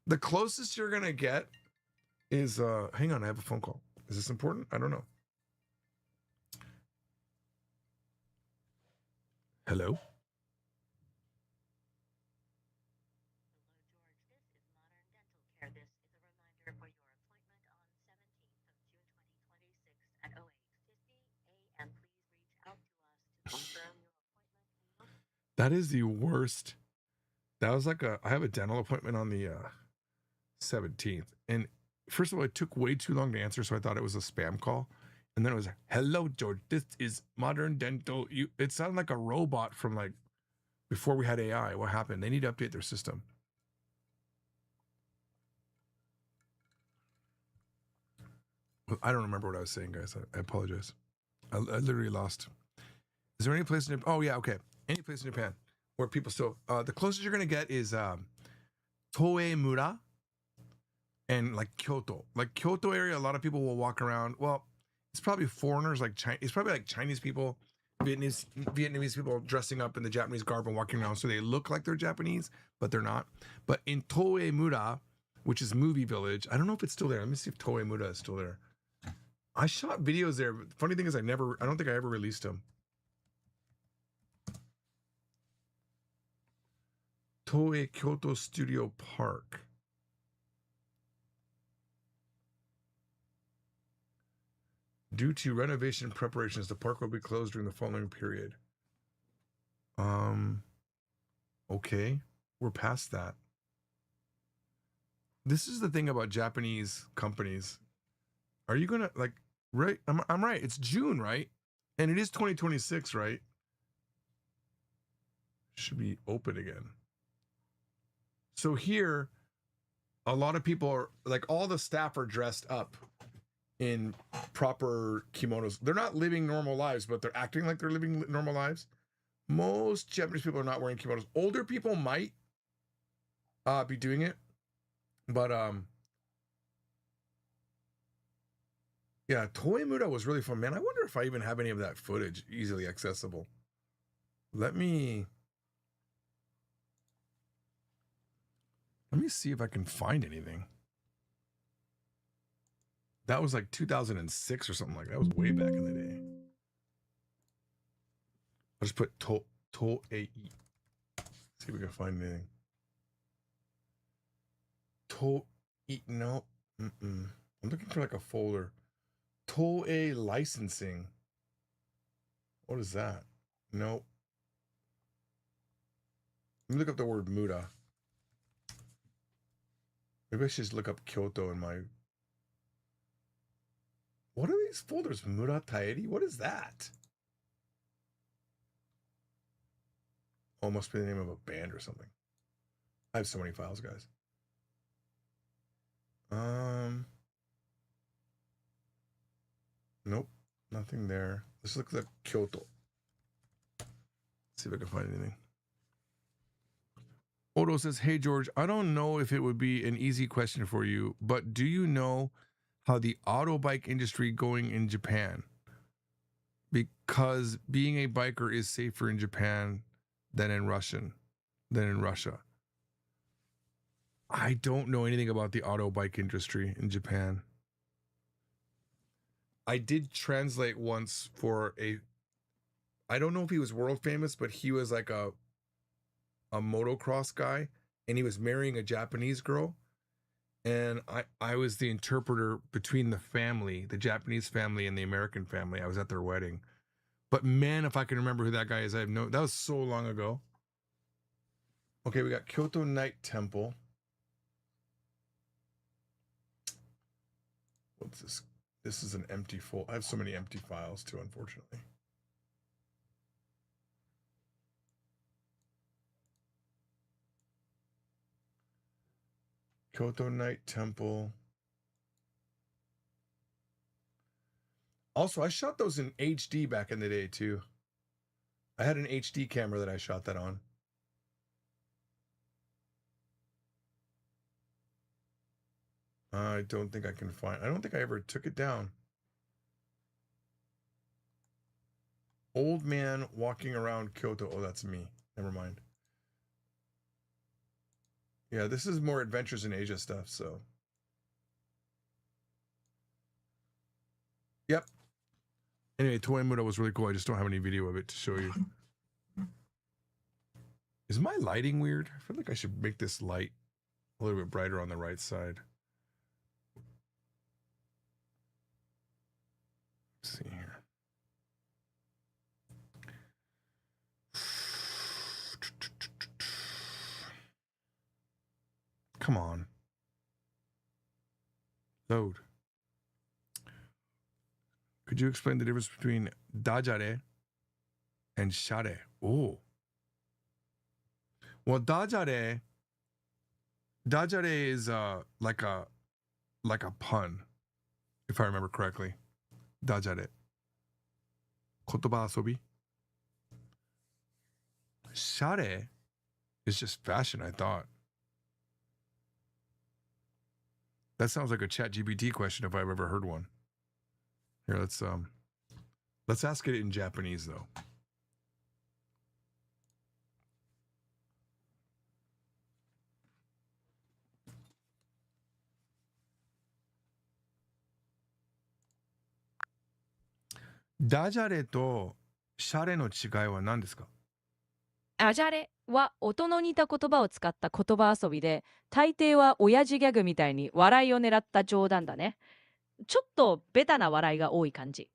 The closest you're going to get is, hang on, I have a phone call. Is this important? I don't know. Hello? That is the worst. That was like I have a dental appointment on the 17th. And first of all, it took way too long to answer, so I thought it was a spam call. And then it was, hello, George, this is Modern Dental. It sounded like a robot from like before we had AI. What happened? They need to update their system. I don't remember what I was saying, guys. I apologize. I literally lost. Is there any place in Japan? Oh, yeah, okay. Any place in Japan where people still, the closest you're going to get is Toei Mura and like Kyoto. Like Kyoto area, a lot of people will walk around. Well, it's probably foreigners, like it's probably like Chinese people, Vietnamese people dressing up in the Japanese garb and walking around so they look like they're Japanese, but they're not. But in Toei Mura, which is Movie Village, I don't know if it's still there. Let me see if Toei Mura is still there. I shot videos there. But the funny thing is I don't think I ever released them. Toei Kyoto Studio Park. Due to renovation preparations, the park will be closed during the following period. Okay, we're past that. This is the thing about Japanese companies. Are you gonna like right? I'm right. It's June, right? And it is 2026, right? Should be open again. So here, a lot of people are like all the staff are dressed up in proper kimonos. They're not living normal lives, but they're acting like they're living normal lives. Most Japanese people are not wearing kimonos. Older people might be doing it, but yeah, Toei Muda was really fun, man. I wonder if I even have any of that footage easily accessible. Let me see if I can find anything. That was like 2006 or something like that. That was way back in the day. I'll just put Toei. See if we can find anything. Toei, no. I'm looking for like a folder. Toei licensing. What is that? Nope. Let me look up the word Muda. Maybe I should just look up Kyoto in my... What are these folders? Muda Taeri? What is that? Oh, must be the name of a band or something. I have so many files, guys. Nope, nothing there. Let's look at Kyoto. See if I can find anything. Odo says, hey, George, I don't know if it would be an easy question for you, but do you know how the auto bike industry going in Japan? Because being a biker is safer in Japan than in Russia. I don't know anything about the auto bike industry in Japan. I did translate once for I don't know if he was world famous, but he was like a motocross guy, and he was marrying a Japanese girl. And I was the interpreter between the family, the Japanese family and the American family. I was at their wedding. But man, if I can remember who that guy is, that was so long ago. Okay, we got Kyoto Night Temple. What's this? This is an empty folder. I have so many empty files too, unfortunately. Kyoto Night Temple. Also, I shot those in HD back in the day too. I had an HD camera that I shot that on. I don't think I can find. I don't think I ever took it down. Old man walking around Kyoto. Oh, that's me. Never mind. Yeah, this is more Adventures in Asia stuff, so. Yep. Anyway, Toei Muda was really cool. I just don't have any video of it to show you. Is my lighting weird? I feel like I should make this light a little bit brighter on the right side. Let's see here. Come on. Load. Could you explain the difference between dajare and share? Oh. Well, dajare is like a pun, if I remember correctly. Dajare. Kotoba asobi. Share is just fashion, I thought. That sounds like a ChatGPT question if I've ever heard one. Here, let's ask it in Japanese though.ダジャレとシャレの違いは何ですか？
アジャレは音の似た言葉を使った言葉遊びで、大抵は親父ギャグみたいに笑いを狙った冗談だね。ちょっとベタな笑いが多い感じ。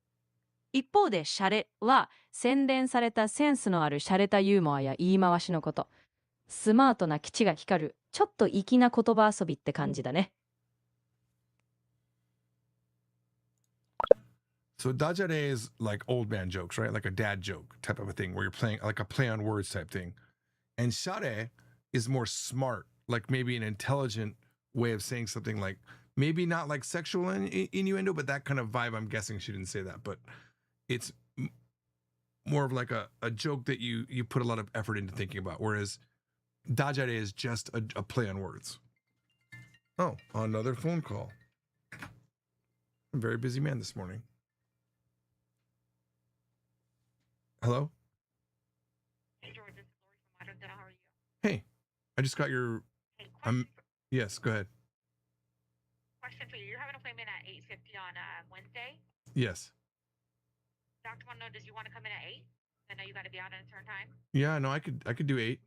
一方で、シャレは洗練されたセンスのある洒落たユーモアや言い回しのこと。スマートな基地が光る、ちょっと粋な言葉遊びって感じだね。
So dajare is like old man jokes, right? Like a dad joke type of a thing where you're playing like a play on words type thing. And share is more smart, like maybe an intelligent way of saying something like maybe not like sexual innuendo, but that kind of vibe. I'm guessing she didn't say that, but it's more of like a joke that you put a lot of effort into thinking about. Whereas dajare is just a play on words. Oh, another phone call. I'm a very busy man this morning. Hello?
Hey, George, this is Lori from Modern Dental. How are you?
Hey, I just got your.
Hey, question,
Yes, go ahead.
question for you. You're having an appointment at 8:50 on Wednesday.
Yes.
Doctor want to know, does you want to come in at 8? I know you got to be out at a certain time.
Yeah, no, I could do 8.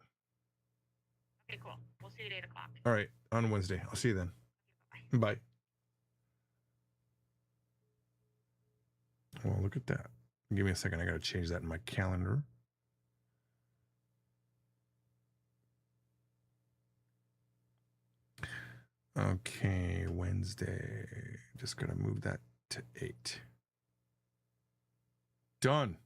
Okay, cool. We'll see you at 8 o'clock.
All right, on Wednesday. I'll see you then.
Bye.
Bye. Well, look at that. Give me a second. I got to change that in my calendar. Okay, Wednesday. Just got to move that to 8. Done.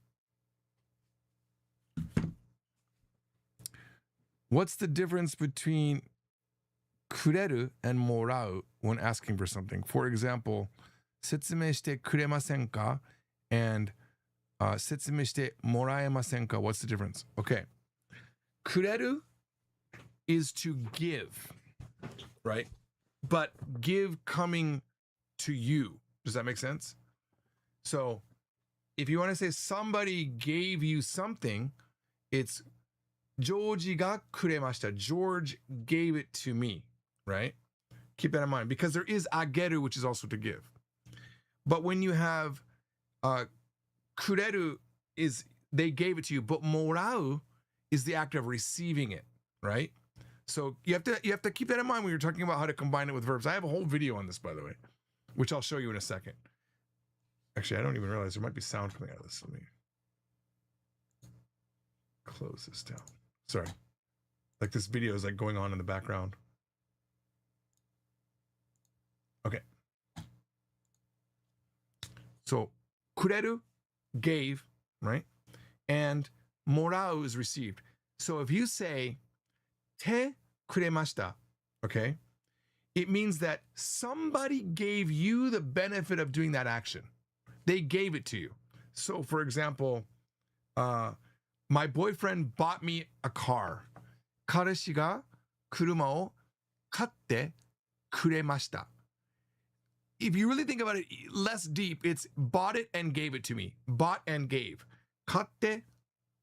What's the difference between kureru and morau when asking for something? For example, 説明してくれませんか and 説明してもらえませんか? What's the difference? Okay. Kureru is to give, right? But give coming to you. Does that make sense? So if you want to say somebody gave you something, it's George ga kuremashita. George gave it to me, right? Keep that in mind because there is ageru, which is also to give. But when you have kureru is they gave it to you, but morau is the act of receiving it, right? So you have to keep that in mind when you're talking about how to combine it with verbs. I have a whole video on this, by the way, which I'll show you in a second. Actually, I don't even realize there might be sound coming out of this. Let me close this down. Sorry. Like this video is like going on in the background. Okay. So kureru, gave, right? And morau is received. So if you say te kuremashita, okay, it means that somebody gave you the benefit of doing that action. They gave it to you. So for example, my boyfriend bought me a car. 彼氏が車を買ってくれました. If you really think about it less deep, it's bought it and gave it to me. Bought and gave. 買って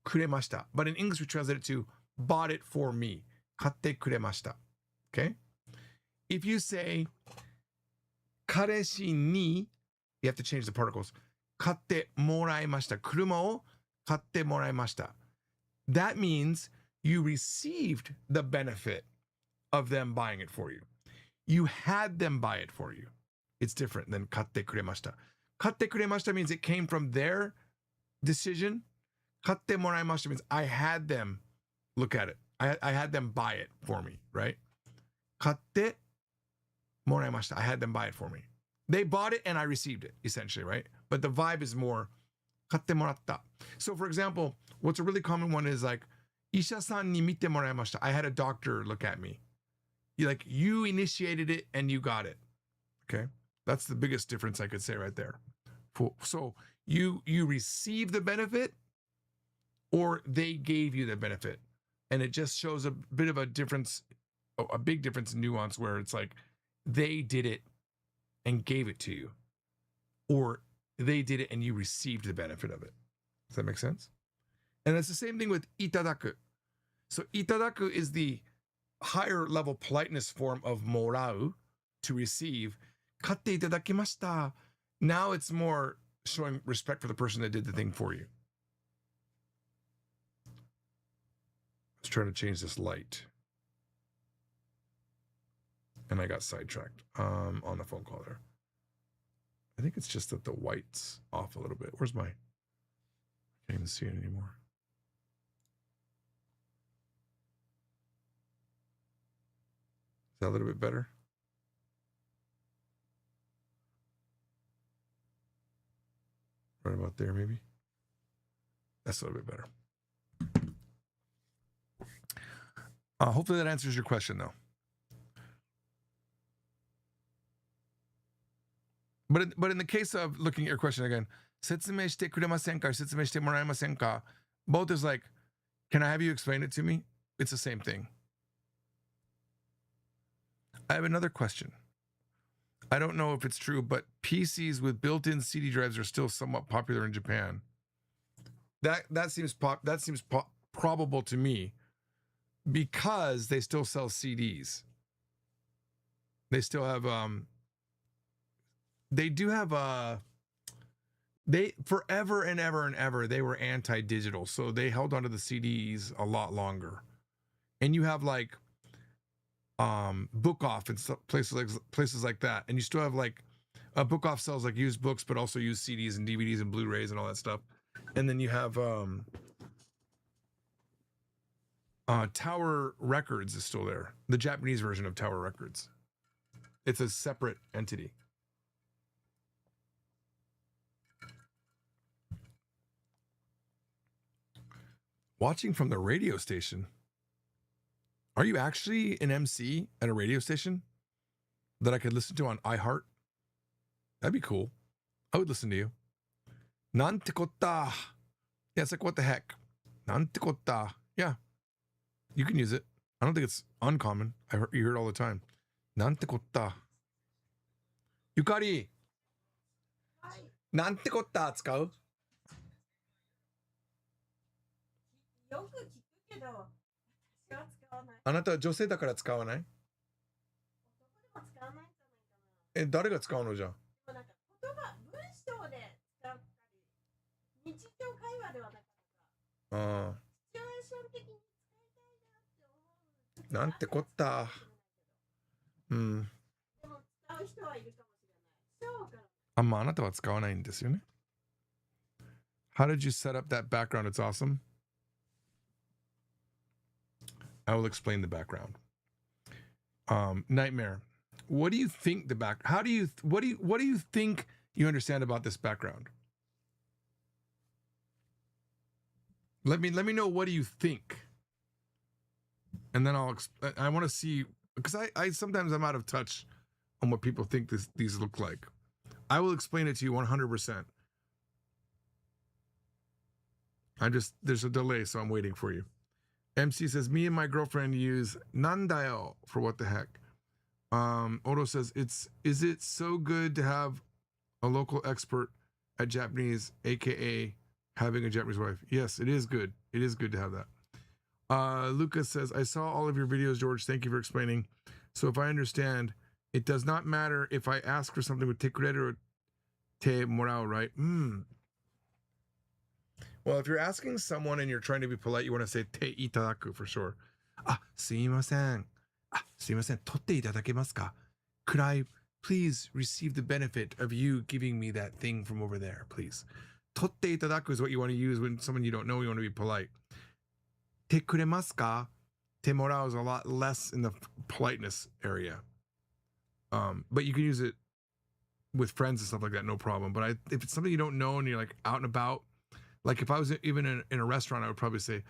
くれました. But in English, we translate it to bought it for me. 買ってくれました. Okay? If you say 彼氏に, you have to change the particles. 買ってもらいました. 車を買ってもらいました. That means you received the benefit of them buying it for you. You had them buy it for you. It's different than 買ってくれました. 買ってくれました means it came from their decision. 買ってもらいました means I had them look at it. I had them buy it for me, right? 買ってもらいました. I had them buy it for me. They bought it and I received it, essentially, right? But the vibe is more 買ってもらった. So for example, what's a really common one is like 医者さんに見てもらいました. I had a doctor look at me. You initiated it and you got it. Okay? That's the biggest difference I could say right there. So you receive the benefit or they gave you the benefit. And it just shows a bit of a difference, a big difference in nuance where it's like they did it and gave it to you. Or they did it and you received the benefit of it. Does that make sense? And it's the same thing with itadaku. So itadaku is the higher level politeness form of morau, to receive. 買っていただきました. Now it's more showing respect for the person that did the thing for you. I was trying to change this light. And I got sidetracked on the phone call there. I think it's just that the white's off a little bit. Where's my? I can't even see it anymore. Is that a little bit better? Right about there, maybe. That's a little bit better. Hopefully that answers your question, though. But in the case of looking at your question again, 説明してくれませんか? 説明してもらえませんか? Both is like, can I have you explain it to me? It's the same thing. I have another question. I don't know if it's true, but PCs with built-in CD drives are still somewhat popular in Japan. That seems probable to me because they still sell CDs. They still have they do have they forever and ever they were anti-digital, so they held onto the CDs a lot longer. And you have like Book Off and places like that, and you still have like Book Off sells like used books, but also used CDs and DVDs and Blu-rays and all that stuff. And then you have Tower Records is still there, the Japanese version of Tower Records. It's a separate entity. Watching from the radio station. Are you actually an MC at a radio station that I could listen to on iHeart? That'd be cool. I would listen to you. Nante kotta. Yeah, it's like, what the heck? Nante kotta. Yeah. You can use it. I don't think it's uncommon. You hear it all the time. Nante kotta. Yukari. Nante kotta 使う?
よく聞くけど、私は使わない。
あなたは女性だから使わない?
男でも使わないんじゃないかな。
誰が使うのじゃ?
でもなんか言葉、文章で使ったり、日常会話ではなかった。シチュエーション的に使いたいなって思う。
なんてこった。うん。
でも使う人はいるかもしれない。そうか。
あなたは使わないんですよね。How did you set up that background? It's awesome. I will explain the background. Nightmare. What do you think the back? What do you think you understand about this background? Let me know, what do you think? And then I want to see, because I sometimes I'm out of touch on what people think these look like. I will explain it to you 100%. There's a delay, so I'm waiting for you. MC says, me and my girlfriend use nandayo for what the heck. Odo says, is it so good to have a local expert at Japanese, aka having a Japanese wife? Yes, it is good. It is good to have that. Lucas says, I saw all of your videos, George. Thank you for explaining. So if I understand, it does not matter if I ask for something with te kureru or te morao, right? Well, if you're asking someone and you're trying to be polite, you want to say te itadaku for sure. Sumimasen. Sumimasen, totte itadakemasu ka? Could I please receive the benefit of you giving me that thing from over there, please? Totte itadaku is what you want to use when someone you don't know, you want to be polite. Te kuremasu ka? Te morao is a lot less in the politeness area. But you can use it with friends and stuff like that, no problem. But if it's something you don't know and you're like out and about, like if I was even in a restaurant, I would probably say,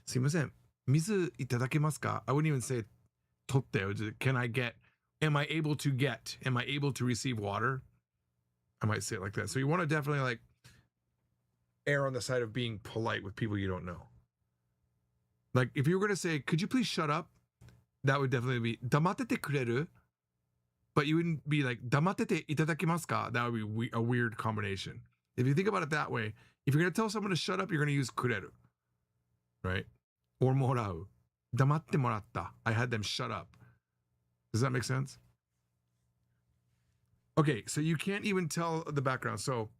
sumimasen, mizu itadakemasu ka? I wouldn't even say totte. I would just, am I able to receive water? I might say it like that. So you want to definitely like err on the side of being polite with people you don't know. Like if you were going to say, could you please shut up? That would definitely be damatete kureru. But you wouldn't be like damatete itadakimasu ka? That would be a weird combination. If you think about it that way, if you're going to tell someone to shut up, you're going to use kureru, right? Or morau. Damatte moratta. I had them shut up. Does that make sense? Okay, so you can't even tell the background. So,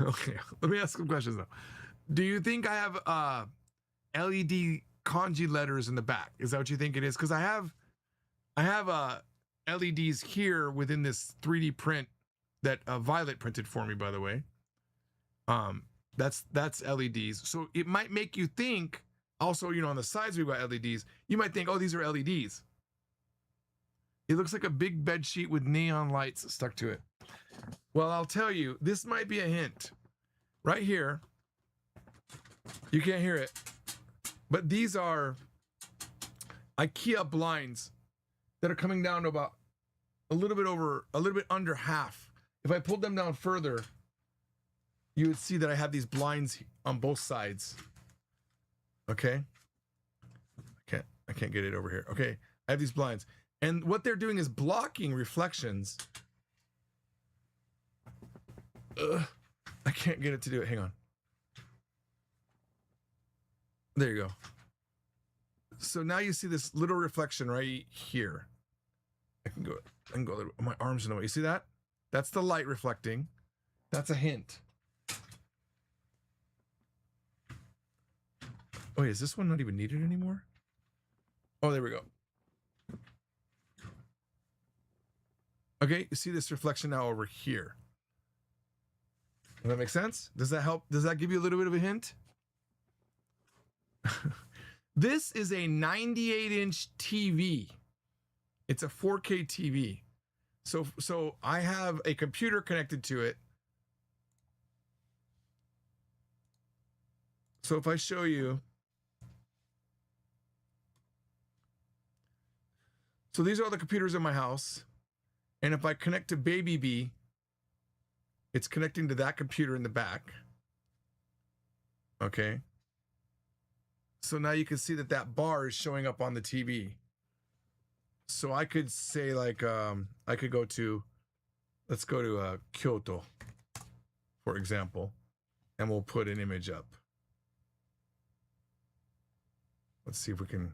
okay, let me ask some questions now. Do you think I have LED kanji letters in the back? Is that what you think it is? Because I have LEDs here within this 3D print that Violet printed for me, by the way. That's LEDs. So it might make you think, also, on the sides we've got LEDs. You might think, oh, these are LEDs. It looks like a big bed sheet with neon lights stuck to it. Well, I'll tell you, this might be a hint. Right here, you can't hear it, but these are IKEA blinds that are coming down to about a little bit under half. If I pulled them down further, you would see that I have these blinds on both sides. Okay. I can't get it over here. Okay. I have these blinds. And what they're doing is blocking reflections. I can't get it to do it. Hang on. There you go. So now you see this little reflection right here. I can go a little, my arms in the way. You see that? That's the light reflecting. That's a hint. Oh, wait, is this one not even needed anymore? Oh, there we go. Okay, you see this reflection now over here. Does that make sense? Does that help? Does that give you a little bit of a hint? This is a 98-inch TV. It's a 4K TV. So I have a computer connected to it. So if I show you, so these are all the computers in my house. And if I connect to Baby B, it's connecting to that computer in the back. Okay. So now you can see that that bar is showing up on the TV. So I could say like, I could go to, let's go to Kyoto, for example, and we'll put an image up. Let's see if we can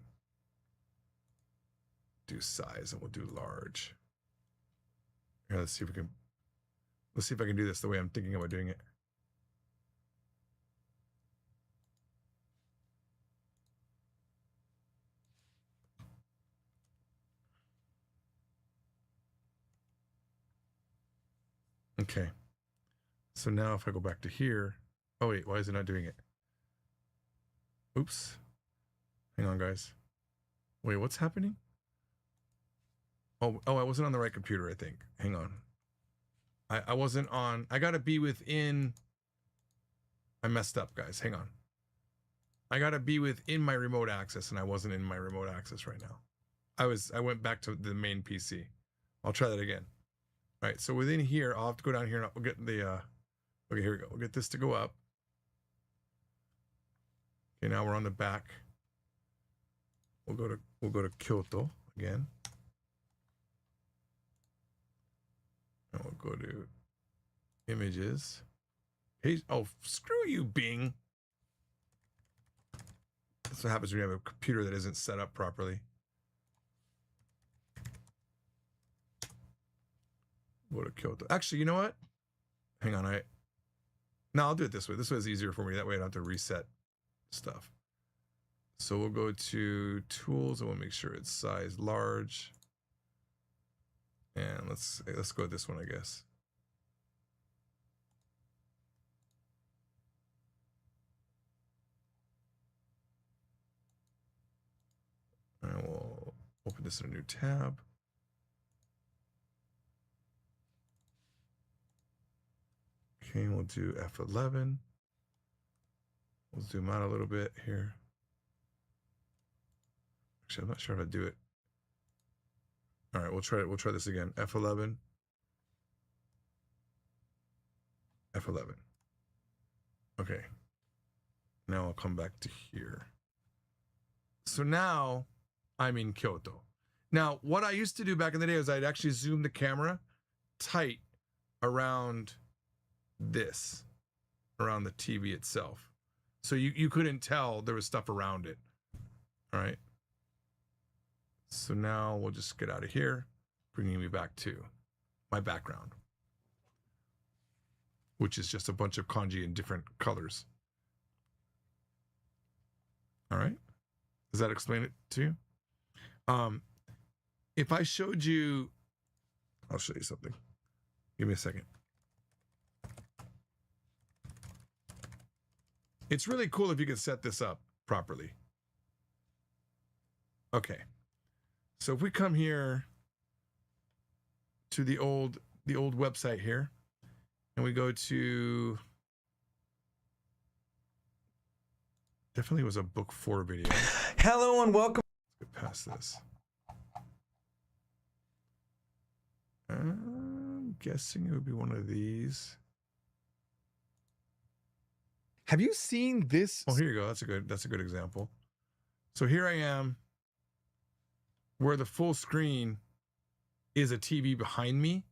do size, and we'll do large. Here, let's see if I can do this the way I'm thinking about doing it. Okay. So now if I go back to here, oh wait, why is it not doing it? Oops. Hang on, guys. Wait, what's happening? Oh, I wasn't on the right computer, I think. Hang on. I wasn't on. I gotta be within. I messed up, guys. Hang on. I gotta be within my remote access, and I wasn't in my remote access right now. I went back to the main PC. I'll try that again. All right, so within here, I'll have to go down here and we'll get the okay, here we go. We'll get this to go up. Okay, now we're on the back. We'll go to Kyoto again. And we'll go to images. Hey, oh, screw you, Bing. That's what happens when you have a computer that isn't set up properly. Go to Kyoto. Actually, you know what? Hang on. No, I'll do it this way. This way is easier for me. That way I don't have to reset stuff. So we'll go to tools and we'll make sure it's size large. And let's go with this one, I guess. And we'll open this in a new tab. Okay, we'll do F11. We'll zoom out a little bit here. Actually, I'm not sure how to do it. All right, we'll try this again. F11. F11. Okay. Now I'll come back to here. So now I'm in Kyoto. Now, what I used to do back in the day is I'd actually zoom the camera tight around this, around the TV itself. So you couldn't tell there was stuff around it. All right. So now we'll just get out of here, bringing me back to my background, which is just a bunch of kanji in different colors. All right. Does that explain it to you? If I showed you, I'll show you something. Give me a second. It's really cool if you could set this up properly. Okay. So if we come here to the old website here, and we go to, definitely was a book 4 video.
Hello and welcome.
Let's get past this. I'm guessing it would be one of these.
Have you seen this?
Oh, here you go. That's a good example. So here I am, where the full screen is a TV behind me.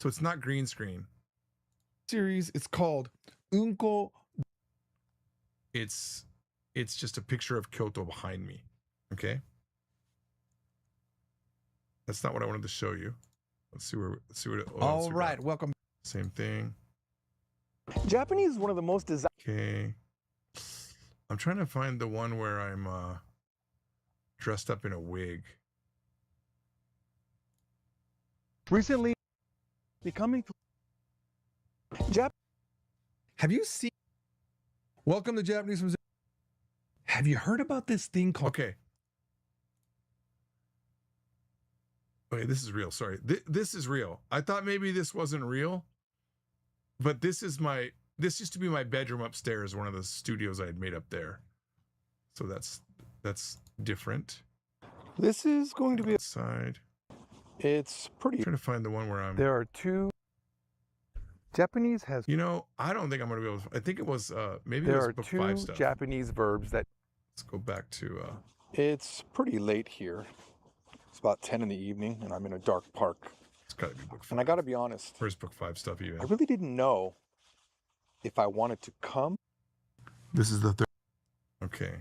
So it's not green screen.
Series, it's called Unko.
It's just a picture of Kyoto behind me. Okay. That's not what I wanted to show you. Let's see what it,
All right, welcome.
Same thing.
Japanese is one of the most
Okay. I'm trying to find the one where I'm dressed up in a wig.
recently becoming. Have you seen? Welcome to Japanese Museum. Have you heard about this thing called?
Okay. Okay, this is real. Sorry. This is real. I thought maybe this wasn't real, but this used to be my bedroom upstairs, one of the studios I had made up there. So that's different.
This is going to be.
Side.
It's pretty.
I'm trying to find the one where I'm.
There are two. Japanese has.
You know, I don't think I'm going to be able to. I think it was maybe
There
it was
are
book
two
5 stuff.
Japanese verbs that.
Let's go back to.
It's pretty late here. It's about 10 in the evening, and I'm in a dark park.
It's got to be book 5.
And I got to be honest.
Where's book 5 stuff even?
I really didn't know if I wanted to come.
This is the third. Okay.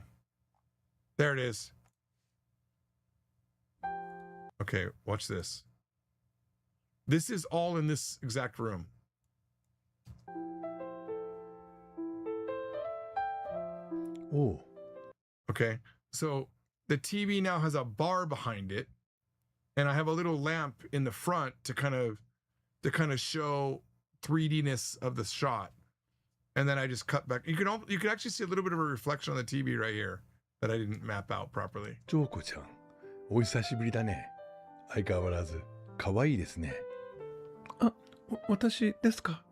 There it is. Okay, watch this. This is all in this exact room.
Oh.
Okay. So the TV now has a bar behind it, and I have a little lamp in the front to kind of show 3D-ness of the shot. And then I just cut back. You can actually see a little bit of a reflection on the TV right here that I didn't map out properly.
ジョーコちゃん、お久しぶりだね。相変わらず可愛いですね。あ、私ですか。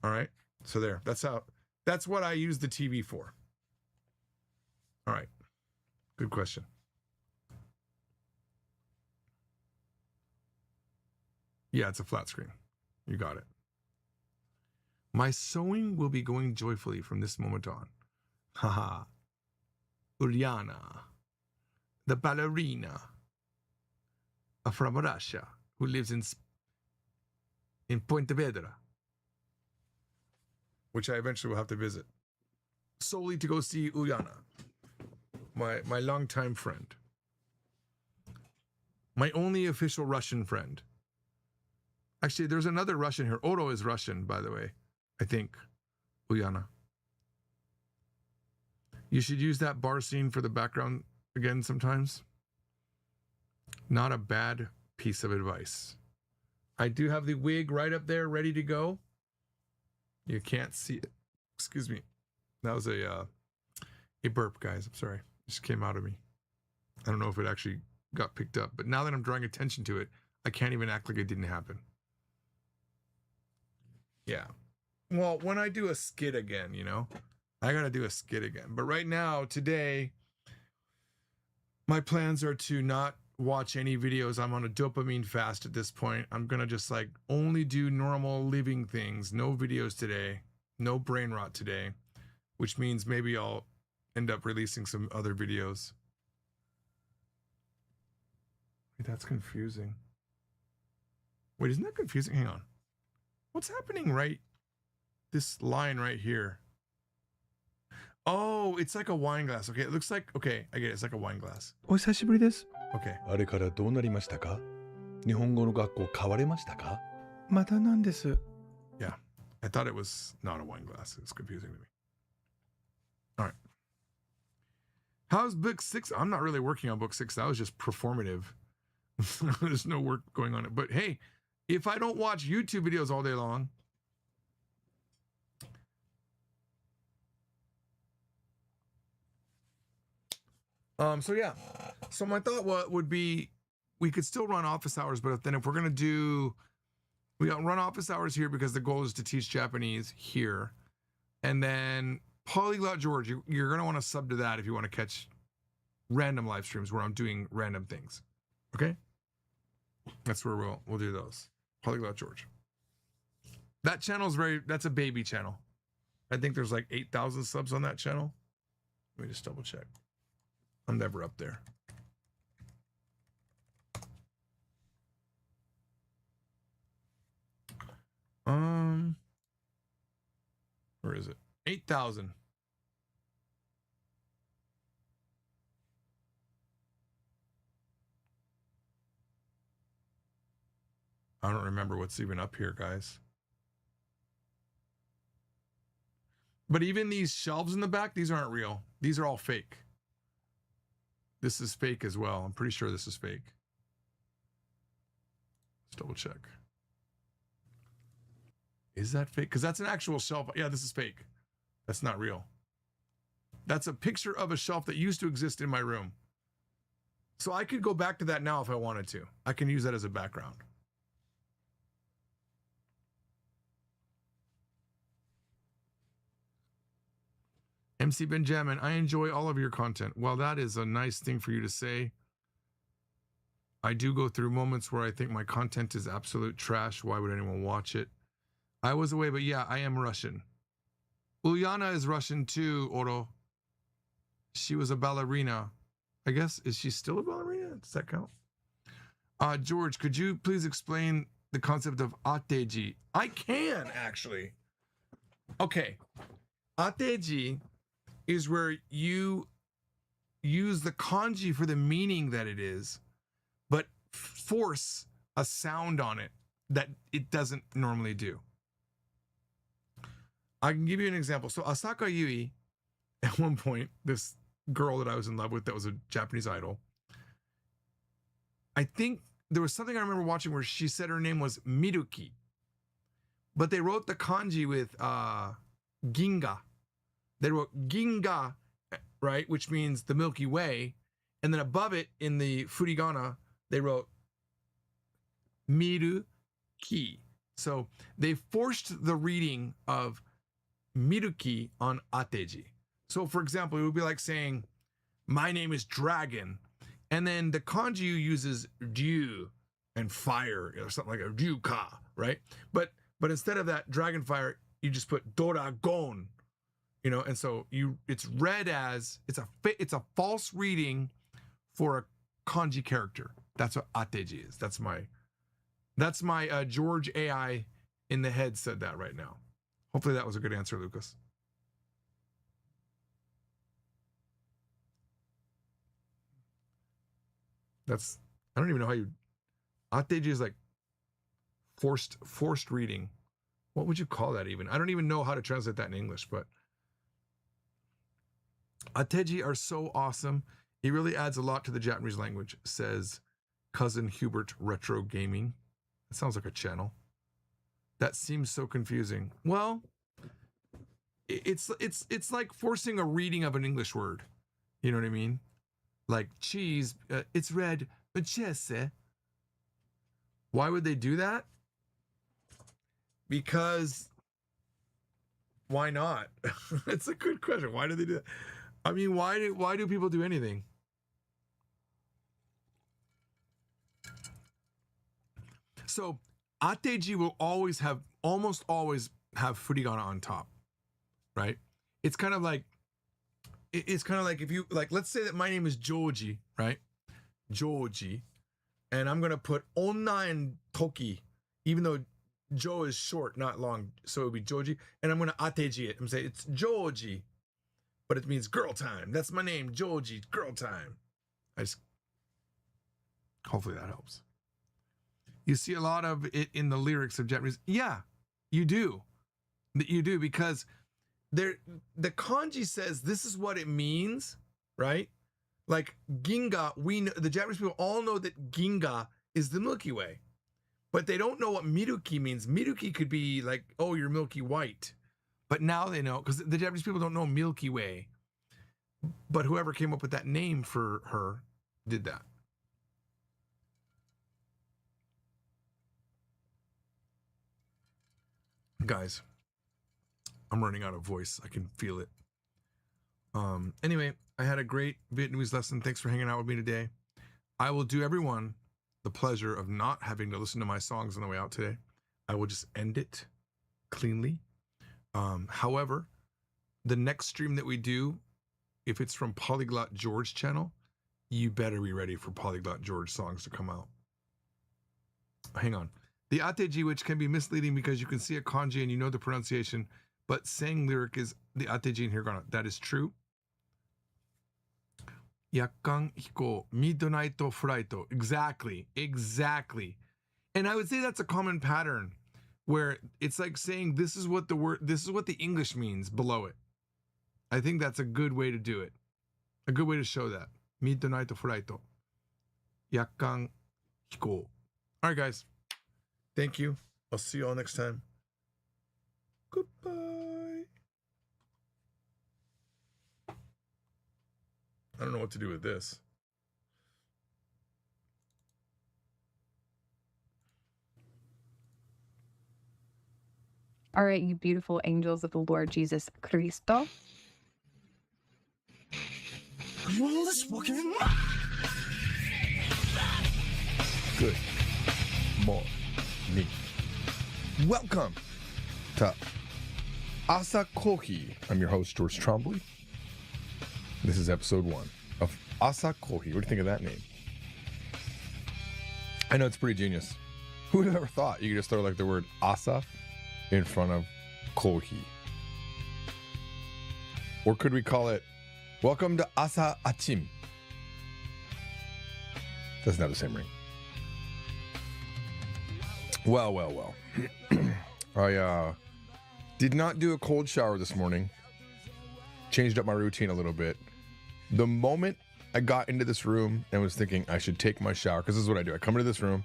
All right. So there. That's what I use the TV for. All right. Good question. Yeah, it's a flat screen. You got it. My sewing will be going joyfully from this moment on. Haha. Uliana, the ballerina from Russia, who lives in Pontevedra, which I eventually will have to visit, solely to go see Uliana, my longtime friend, my only official Russian friend. Actually, there's another Russian here. Oro is Russian, by the way, I think. Uliana. You should use that bar scene for the background again sometimes. Not a bad piece of advice. I do have the wig right up there ready to go. You can't see it. Excuse me. That was a burp, guys. I'm sorry. It just came out of me. I don't know if it actually got picked up, but now that I'm drawing attention to it, I can't even act like it didn't happen. Yeah. Well, when I do a skit again, you know, I got to do a skit again. But right now, today, my plans are to not watch any videos. I'm on a dopamine fast at this point. I'm going to just like only do normal living things. No videos today. No brain rot today, which means maybe I'll end up releasing some other videos. Wait, that's confusing. Wait, isn't that confusing? Hang on. What's happening right? This line right here. Oh, it's like a wine glass. Okay, it looks like, okay, I get it. It's like a wine glass.
お久しぶりです。
Okay.
あれからどうなりましたか。日本語の学校変われましたか。
またなんです。
Yeah, I thought it was not a wine glass. It's confusing to me. All right. How's book 6? I'm not really working on book 6. That was just performative. There's no work going on it. But hey, if I don't watch YouTube videos all day long, So yeah. So my thought would be we could still run office hours, but if we're gonna do, we got run office hours here because the goal is to teach Japanese here, and then Polyglot George, you're gonna want to sub to that if you want to catch random live streams where I'm doing random things. Okay, that's where we'll do those. Polyglot George. That channel is that's a baby channel. I think there's like 8,000 subs on that channel. Let me just double check. I'm never up there. Where is it? 8,000. I don't remember what's even up here, guys. But even these shelves in the back, these aren't real. These are all fake. This is fake as well. I'm pretty sure this is fake. Let's double check. Is that fake? Because that's an actual shelf. Yeah, this is fake. That's not real. That's a picture of a shelf that used to exist in my room. So I could go back to that now if I wanted to. I can use that as a background. MC Benjamin, I enjoy all of your content. Well, that is a nice thing for you to say. I do go through moments where I think my content is absolute trash. Why would anyone watch it? I was away, but yeah, I am Russian. Ulyana is Russian too, Oro. She was a ballerina. I guess, is she still a ballerina? Does that count? George, could you please explain the concept of ateji? I can, actually. Okay. Ateji is where you use the kanji for the meaning that it is, but force a sound on it that it doesn't normally do. I can give you an example. So Asaka Yui, at one point, this girl that I was in love with that was a Japanese idol, I think there was something I remember watching where she said her name was Miruki, but they wrote the kanji with ginga. They wrote ginga, right, which means the Milky Way, and then above it in the furigana, they wrote miruki. So they forced the reading of miruki on ateji. So for example, it would be like saying, my name is Dragon, and then the kanji uses ryu and fire or something like a ryuka, right? But instead of that dragon fire, you just put doragon, you know, and so it's read as it's a false reading for a kanji character. That's what ateji is. That's my George AI in the head said that right now. Hopefully that was a good answer, Lucas. I don't even know how you, ateji is like forced reading. What would you call that even? I don't even know how to translate that in English, but ateji are so awesome. It really adds a lot to the Japanese language, says Cousin Hubert Retro Gaming. It sounds like a channel. That seems so confusing. Well, it's like forcing a reading of an English word. You know what I mean? Like cheese, it's read chese. Why would they do that? Because why not? It's a good question. Why do they do that? I mean, why do people do anything? So ateji will almost always have furigana on top, right? It's kind of like if you like, let's say that my name is Joji, right? Joji, and I'm gonna put onna and toki, even though Jo is short, not long, so it would be Joji, and I'm gonna ateji it. I'm saying it's Joji, but it means girl time. That's my name, Joji, girl time. Hopefully that helps. You see a lot of it in the lyrics of Japanese. Yeah, you do. You do, because the kanji says this is what it means, right? Like ginga, the Japanese people all know that ginga is the Milky Way, but they don't know what miruki means. Miruki could be like, oh, you're milky white, but now they know, because the Japanese people don't know Milky Way. But whoever came up with that name for her did that. Guys, I'm running out of voice. I can feel it. Anyway, I had a great Vietnamese lesson. Thanks for hanging out with me today. I will do everyone the pleasure of not having to listen to my songs on the way out today. I will just end it cleanly. However, the next stream that we do, if it's from Polyglot George channel, you better be ready for Polyglot George songs to come out. Hang on. The ateji, which can be misleading because you can see a kanji and you know the pronunciation, but saying lyric is the ateji in hiragana. That is true. Yakkan hiko, midnight flight. Exactly. And I would say that's a common pattern where it's like saying this is what the English means below it. I think that's a good way to do it. A good way to show that. Midnight flight. Yakkan hiko. All right, guys. Thank you. I'll see you all next time. Goodbye. I don't know what to do with this.
All right, you beautiful angels of the Lord Jesus Cristo.
Good morning. Welcome to Asa Kohi. I'm your host, George Trombley. This is episode 1 of Asa Kohi. What do you think of that name? I know it's pretty genius. Who would have ever thought you could just throw like the word Asa in front of Kohi? Or could we call it Welcome to Asa Achim? Doesn't have the same ring. Well. I did not do a cold shower this morning. Changed up my routine a little bit. The moment I got into this room and was thinking I should take my shower, because this is what I do. I come into this room,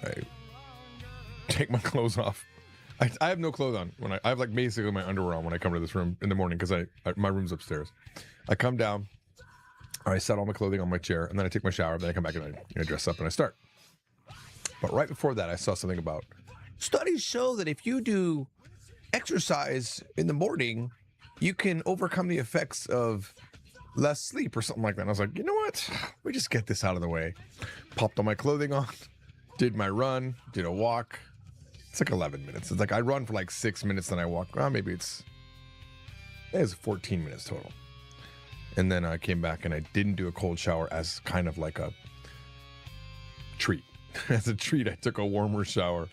I take my clothes off. I have no clothes on when I have like basically my underwear on when I come to this room in the morning because my room's upstairs. I come down, I set all my clothing on my chair, and then I take my shower. Then I come back and I dress up and I start. But right before that, I saw something about studies show that if you do exercise in the morning, you can overcome the effects of less sleep or something like that. And I was like, you know what? Let me just get this out of the way. Popped all my clothing on, did my run, did a walk. It's like 11 minutes. It's like I run for like 6 minutes, then I walk. Well, maybe it's 14 minutes total. And then I came back and I didn't do a cold shower as kind of like a treat. As a treat, I took a warmer shower.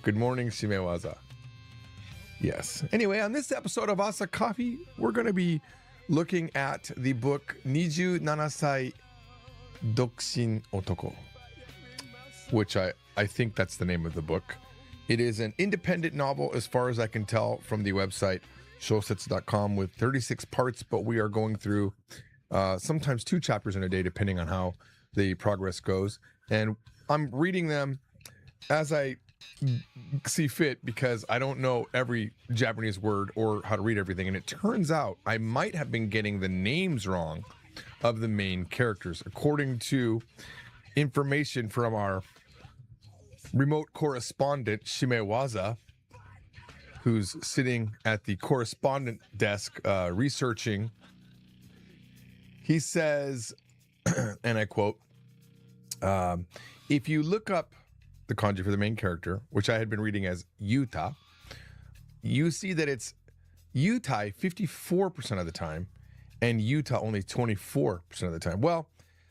Good morning, Shimewaza. Yes. Anyway, on this episode of Asa Coffee, we're going to be looking at the book 27 Sai Dokushin Otoko, which I think that's the name of the book. It is an independent novel as far as I can tell from the website shosetsu.com with 36 parts, but we are going through sometimes 2 chapters in a day depending on how the progress goes. And I'm reading them as I see fit because I don't know every Japanese word or how to read everything. And it turns out I might have been getting the names wrong of the main characters. According to information from our remote correspondent, Shimewaza, who's sitting at the correspondent desk researching, he says, and I quote, if you look up the kanji for the main character, which I had been reading as Yuta, you see that it's Yutai 54% of the time and Yuta only 24% of the time. Well,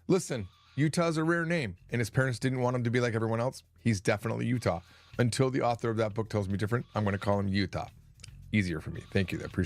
listen, Yuta is a rare name and his parents didn't want him to be like everyone else. He's definitely Yuta. Until the author of that book tells me different, I'm going to call him Yuta. Easier for me. Thank you. I appreciate it.